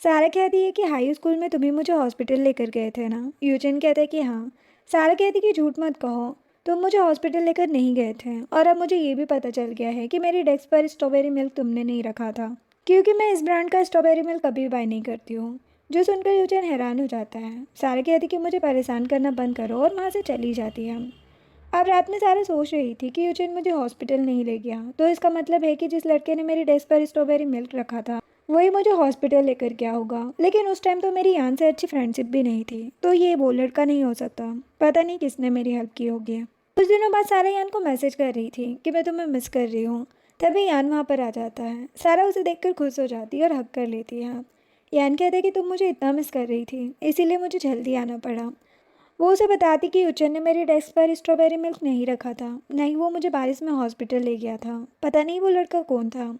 सारा कहती है कि हाई स्कूल में तुम ही मुझे हॉस्पिटल लेकर गए थे ना। यूजेन कहता है कि हाँ। सारा कहती है कि झूठ मत कहो, तुम मुझे हॉस्पिटल लेकर नहीं गए थे और अब मुझे ये भी पता चल गया है कि मेरी डेस्क पर स्ट्रॉबेरी मिल्क तुमने नहीं रखा था, क्योंकि मैं इस ब्रांड का स्ट्रॉबेरी मिल्क कभी बाय नहीं करती हूँ। जो सुनकर यूजन हैरान हो जाता है। सारा कहती कि मुझे परेशान करना बंद करो और वहाँ से चली जाती है। अब रात में सारा सोच रही थी कि यूजन मुझे हॉस्पिटल नहीं ले गया तो इसका मतलब है कि जिस लड़के ने मेरी डेस्क पर स्ट्रॉबेरी मिल्क रखा था वही मुझे हॉस्पिटल लेकर गया होगा। लेकिन उस टाइम तो मेरी यान से अच्छी फ्रेंडशिप भी नहीं थी, तो ये वो लड़का नहीं हो सकता। पता नहीं किसने मेरी हेल्प की होगी। कुछ दिनों बाद सारा यान को मैसेज कर रही थी कि मैं तुम्हें मिस कर रही हूँ। तभी यान वहाँ पर आ जाता है। सारा उसे देखकर खुश हो जाती है और हक कर लेती है। यान कहता है कि तुम मुझे इतना मिस कर रही थी, इसीलिए मुझे जल्दी आना पड़ा। वो उसे बताती कि उच्चन ने मेरी डेस्क पर स्ट्रॉबेरी मिल्क नहीं रखा था, नहीं वो मुझे बारिश में हॉस्पिटल ले गया था। पता नहीं वो लड़का कौन था।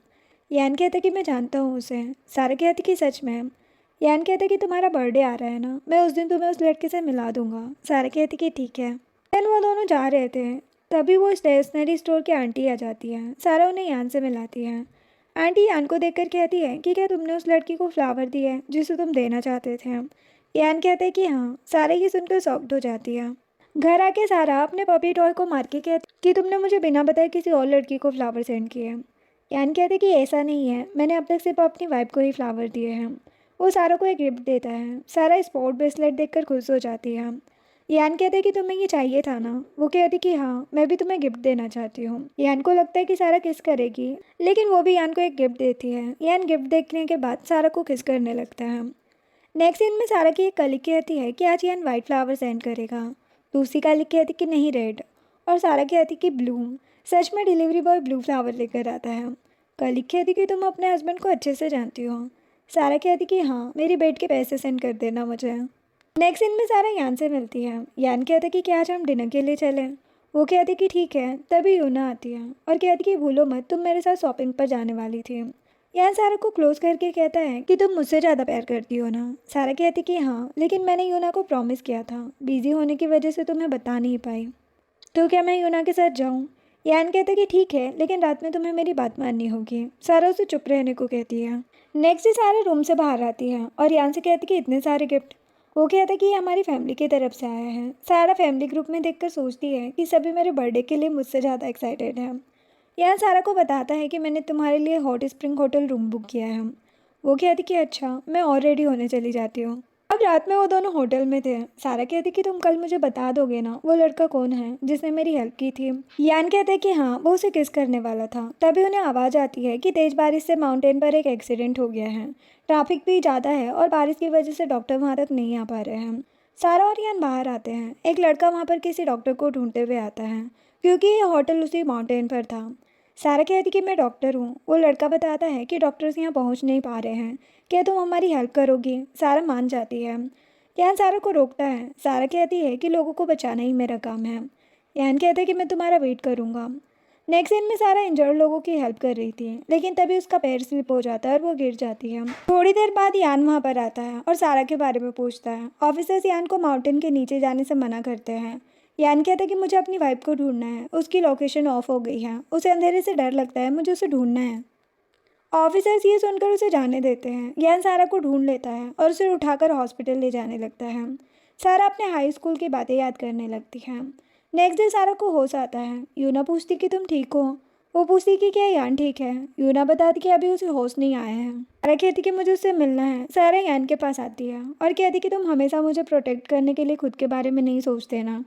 यान कहता कि मैं जानता हूँ उसे। सारा कहती कि सच में। यान कहता कि तुम्हारा बर्थडे आ रहा है ना, मैं उस दिन तुम्हें उस लड़के से मिला दूंगा। सारा कहती कि ठीक है। देन वो दोनों जा रहे थे। तभी वो स्टेशनरी स्टोर की आंटी आ जाती है। सारा उन्हें यान से मिलाती है। आंटी यान को देखकर कहती है कि क्या तुमने उस लड़की को फ्लावर दिया है जिसे तुम देना चाहते थे। यान कहते हैं कि हाँ। सारा ये सुनकर शॉक्ड हो जाती है। घर आके सारा अपने पपी टॉय को मार के कहती कि तुमने मुझे बिना बताए किसी और लड़की को फ्लावर सेंड किए। यान कहते कि ऐसा नहीं है, मैंने अब तक सिर्फ अपनी वाइफ को ही फ्लावर दिए हैं। वो सारा को एक गिफ्ट देता है। सारा स्पोर्ट ब्रेसलेट देखकर खुश हो जाती है। यान कहते कि तुम्हें ये चाहिए था ना। वो कहती कि हाँ, मैं भी तुम्हें गिफ्ट देना चाहती हूँ। यान को लगता है कि सारा किस करेगी, लेकिन वो भी यान को एक गिफ्ट देती है। यान गिफ्ट देखने के बाद सारा को किस करने लगता है। नेक्स्ट सीन में सारा की एक कलीग कहती है कि आज यान वाइट फ्लावर सेंड करेगा। दूसरी कलीग कहती कि नहीं, रेड। और सारा कहती कि ब्लू। सच में डिलीवरी बॉय ब्लू फ्लावर लेकर आता है। कलीग कहती कि तुम अपने हस्बैंड को अच्छे से जानती हो। सारा कहती कि हाँ, मेरी बेड के पैसे सेंड कर देना मुझे। नेक्स्ट सीन में सारा यान से मिलती है। यान कहता कि क्या आज हम डिनर के लिए चलें। वो कहती कि ठीक है। तभी यूना आती है और कहती कि भूलो मत, तुम मेरे साथ शॉपिंग पर जाने वाली थी। यान सारा को क्लोज करके कहता है कि तुम मुझसे ज़्यादा प्यार करती हो ना। सारा कहती कि हाँ, लेकिन मैंने यूना को प्रॉमिस किया था, बिजी होने की वजह से तुम्हें बता नहीं पाई। तो क्या मैं यूना के साथ जाऊँ। यान कहता कि ठीक है, लेकिन रात में तुम्हें मेरी बात माननी होगी। सारा उसे चुप रहने को कहती है। नेक्स्ट डे सारा रूम से बाहर आती है और यान से कहती कि इतने सारे गिफ्ट। वो कहता कि ये हमारी फैमिली की तरफ से आया है। सारा फैमिली ग्रुप में देखकर सोचती है कि सभी मेरे बर्थडे के लिए मुझसे ज़्यादा एक्साइटेड है। यान सारा को बताता है कि मैंने तुम्हारे लिए hot spring hotel room book किया है। वो कहती कि अच्छा, मैं और रेडी होने चली जाती हूँ। अब रात में वो दोनों होटल में थे। सारा कहती कि तुम कल मुझे बता दोगे ना वो लड़का कौन है जिसने मेरी हेल्प की थी। यान कहते कि हाँ, वो उसे किस करने वाला था। तभी उन्हें आवाज़ आती है कि तेज़ बारिश से माउंटेन पर एक एक्सीडेंट हो गया है। ट्रैफिक भी ज़्यादा है और बारिश की वजह से डॉक्टर वहाँ तक नहीं आ पा रहे हैं। सारा और यान बाहर आते हैं। एक लड़का वहाँ पर किसी डॉक्टर को ढूंढते हुए आता है क्योंकि ये होटल उसी माउंटेन पर था। सारा कहती कि मैं डॉक्टर हूँ। वो लड़का बताता है कि डॉक्टर्स यहाँ पहुँच नहीं पा रहे हैं, क्या तुम हमारी हेल्प करोगी। सारा मान जाती है। यान सारा को रोकता है। सारा कहती है कि लोगों को बचाना ही मेरा काम है। यान कहता है कि मैं तुम्हारा वेट करूँगा। नेक्स्ट सीन में सारा इंजर्ड लोगों की हेल्प कर रही थी, लेकिन तभी उसका पैर स्लिप हो जाता है और वो गिर जाती है। थोड़ी देर बाद यान वहाँ पर आता है और सारा के बारे में पूछता है। ऑफिसर्स यान को माउंटेन के नीचे जाने से मना करते हैं। यान कहता है कि मुझे अपनी वाइफ को ढूंढना है, उसकी लोकेशन ऑफ हो गई है, उसे अंधेरे से डर लगता है, मुझे उसे ढूंढना है। ऑफिसर्स ये सुनकर उसे जाने देते हैं। यान सारा को ढूंढ लेता है और उसे उठाकर हॉस्पिटल ले जाने लगता है। सारा अपने हाई स्कूल की बातें याद करने लगती है। नेक्स्ट डे सारा को होश आता है। यूना पूछती कि तुम ठीक हो। वो पूछती कि क्या यान ठीक है। यूना बताती कि अभी उसे होश नहीं आया है। सारा कहती कि मुझे उससे मिलना है। सारा यान के पास आती है और कहती कि तुम हमेशा मुझे प्रोटेक्ट करने के लिए खुद के बारे में नहीं सोचते ना।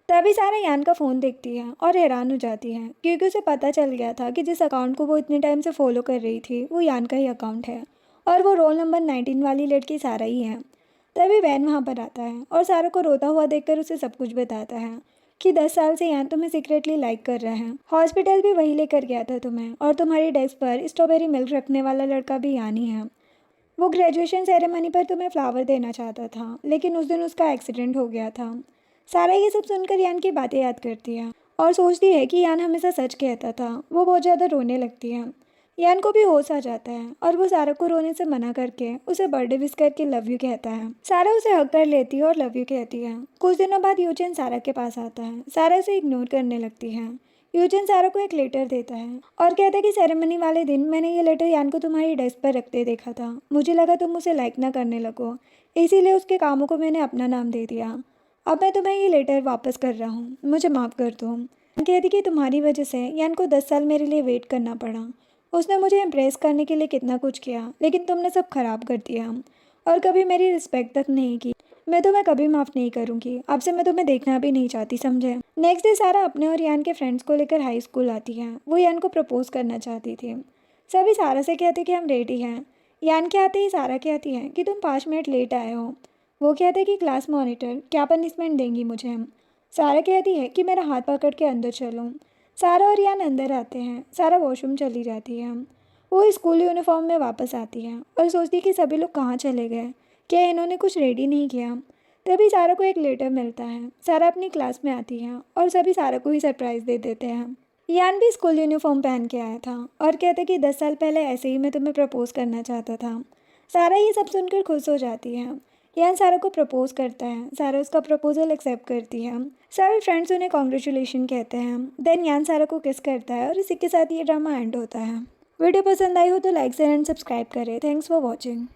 तभी सारा यान का फ़ोन देखती है और हैरान हो जाती है क्योंकि उसे पता चल गया था कि जिस अकाउंट को वो इतने टाइम से फॉलो कर रही थी वो यान का ही अकाउंट है और वो रोल नंबर 19 वाली लड़की सारा ही है। तभी वैन वहाँ पर आता है और सारा को रोता हुआ देखकर उसे सब कुछ बताता है कि 10 साल से यान तुम्हें सीक्रेटली लाइक कर रहा है। हॉस्पिटल भी वही लेकर गया था तुम्हें और तुम्हारी डेस्क पर स्ट्रॉबेरी मिल्क रखने वाला लड़का भी यान ही है। वो ग्रेजुएशन सेरेमनी पर तुम्हें फ्लावर देना चाहता था लेकिन उस दिन उसका एक्सीडेंट हो गया था। सारा ये सब सुनकर यान की बातें याद करती है और सोचती है कि यान हमेशा सच कहता था। वो बहुत ज़्यादा रोने लगती है। यान को भी होश आ जाता है और वो सारा को रोने से मना करके उसे बर्थडे विश करके लव यू कहता है। सारा उसे हक कर लेती है और लव यू कहती है। कुछ दिनों बाद यूचेन सारा के पास आता है। सारा उसे इग्नोर करने लगती है। यूचेन सारा को एक लेटर देता है और कहता है कि सेरेमनी वाले दिन मैंने ये लेटर यान को तुम्हारी डेस्क पर रखते देखा था। मुझे लगा तुम उसे लाइक ना करने लगो, इसीलिए उसके कामों को मैंने अपना नाम दे दिया। अब मैं तुम्हें ये लेटर वापस कर रहा हूँ, मुझे माफ़ कर दो। कहती कि तुम्हारी वजह से यान को 10 साल मेरे लिए वेट करना पड़ा। उसने मुझे इम्प्रेस करने के लिए कितना कुछ किया लेकिन तुमने सब खराब कर दिया और कभी मेरी रिस्पेक्ट तक नहीं की। मैं तुम्हें कभी माफ़ नहीं करूँगी। अब से मैं तुम्हें देखना भी नहीं चाहती, समझे। नेक्स्ट डे सारा अपने और यान के फ्रेंड्स को लेकर हाई स्कूल आती है। वो यान को प्रपोज करना चाहती थी। सभी सारा से कहते कि हम रेडी हैं। यान के आते ही सारा कहती है कि तुम 5 मिनट लेट आए हो। वो कहते हैं कि क्लास मॉनिटर क्या पनिशमेंट देंगी मुझे। सारा कहती है कि मेरा हाथ पकड़ के अंदर चलो। सारा और यान अंदर आते हैं। सारा वॉशरूम चली जाती है। वो स्कूल यूनिफॉर्म में वापस आती है और सोचती है कि सभी लोग कहाँ चले गए, क्या इन्होंने कुछ रेडी नहीं किया। तभी सारा को एक लेटर मिलता है। सारा अपनी क्लास में आती है और सभी सारा को ही सरप्राइज़ दे देते हैं। यान भी स्कूल यूनिफॉर्म पहन के आया था और कहते कि 10 साल पहले ऐसे ही मैं तुम्हें प्रपोज करना चाहता था। सारा ये सब सुनकर खुश हो जाती है। यान सारा को प्रपोज करता है। सारा उसका प्रपोजल एक्सेप्ट करती है। सभी फ्रेंड्स उन्हें कॉन्ग्रेचुलेशन कहते हैं। देन यान सारा को किस करता है और इसी के साथ ये ड्रामा एंड होता है। वीडियो पसंद आई हो तो लाइक शेयर एंड सब्सक्राइब करें। Thanks for watching.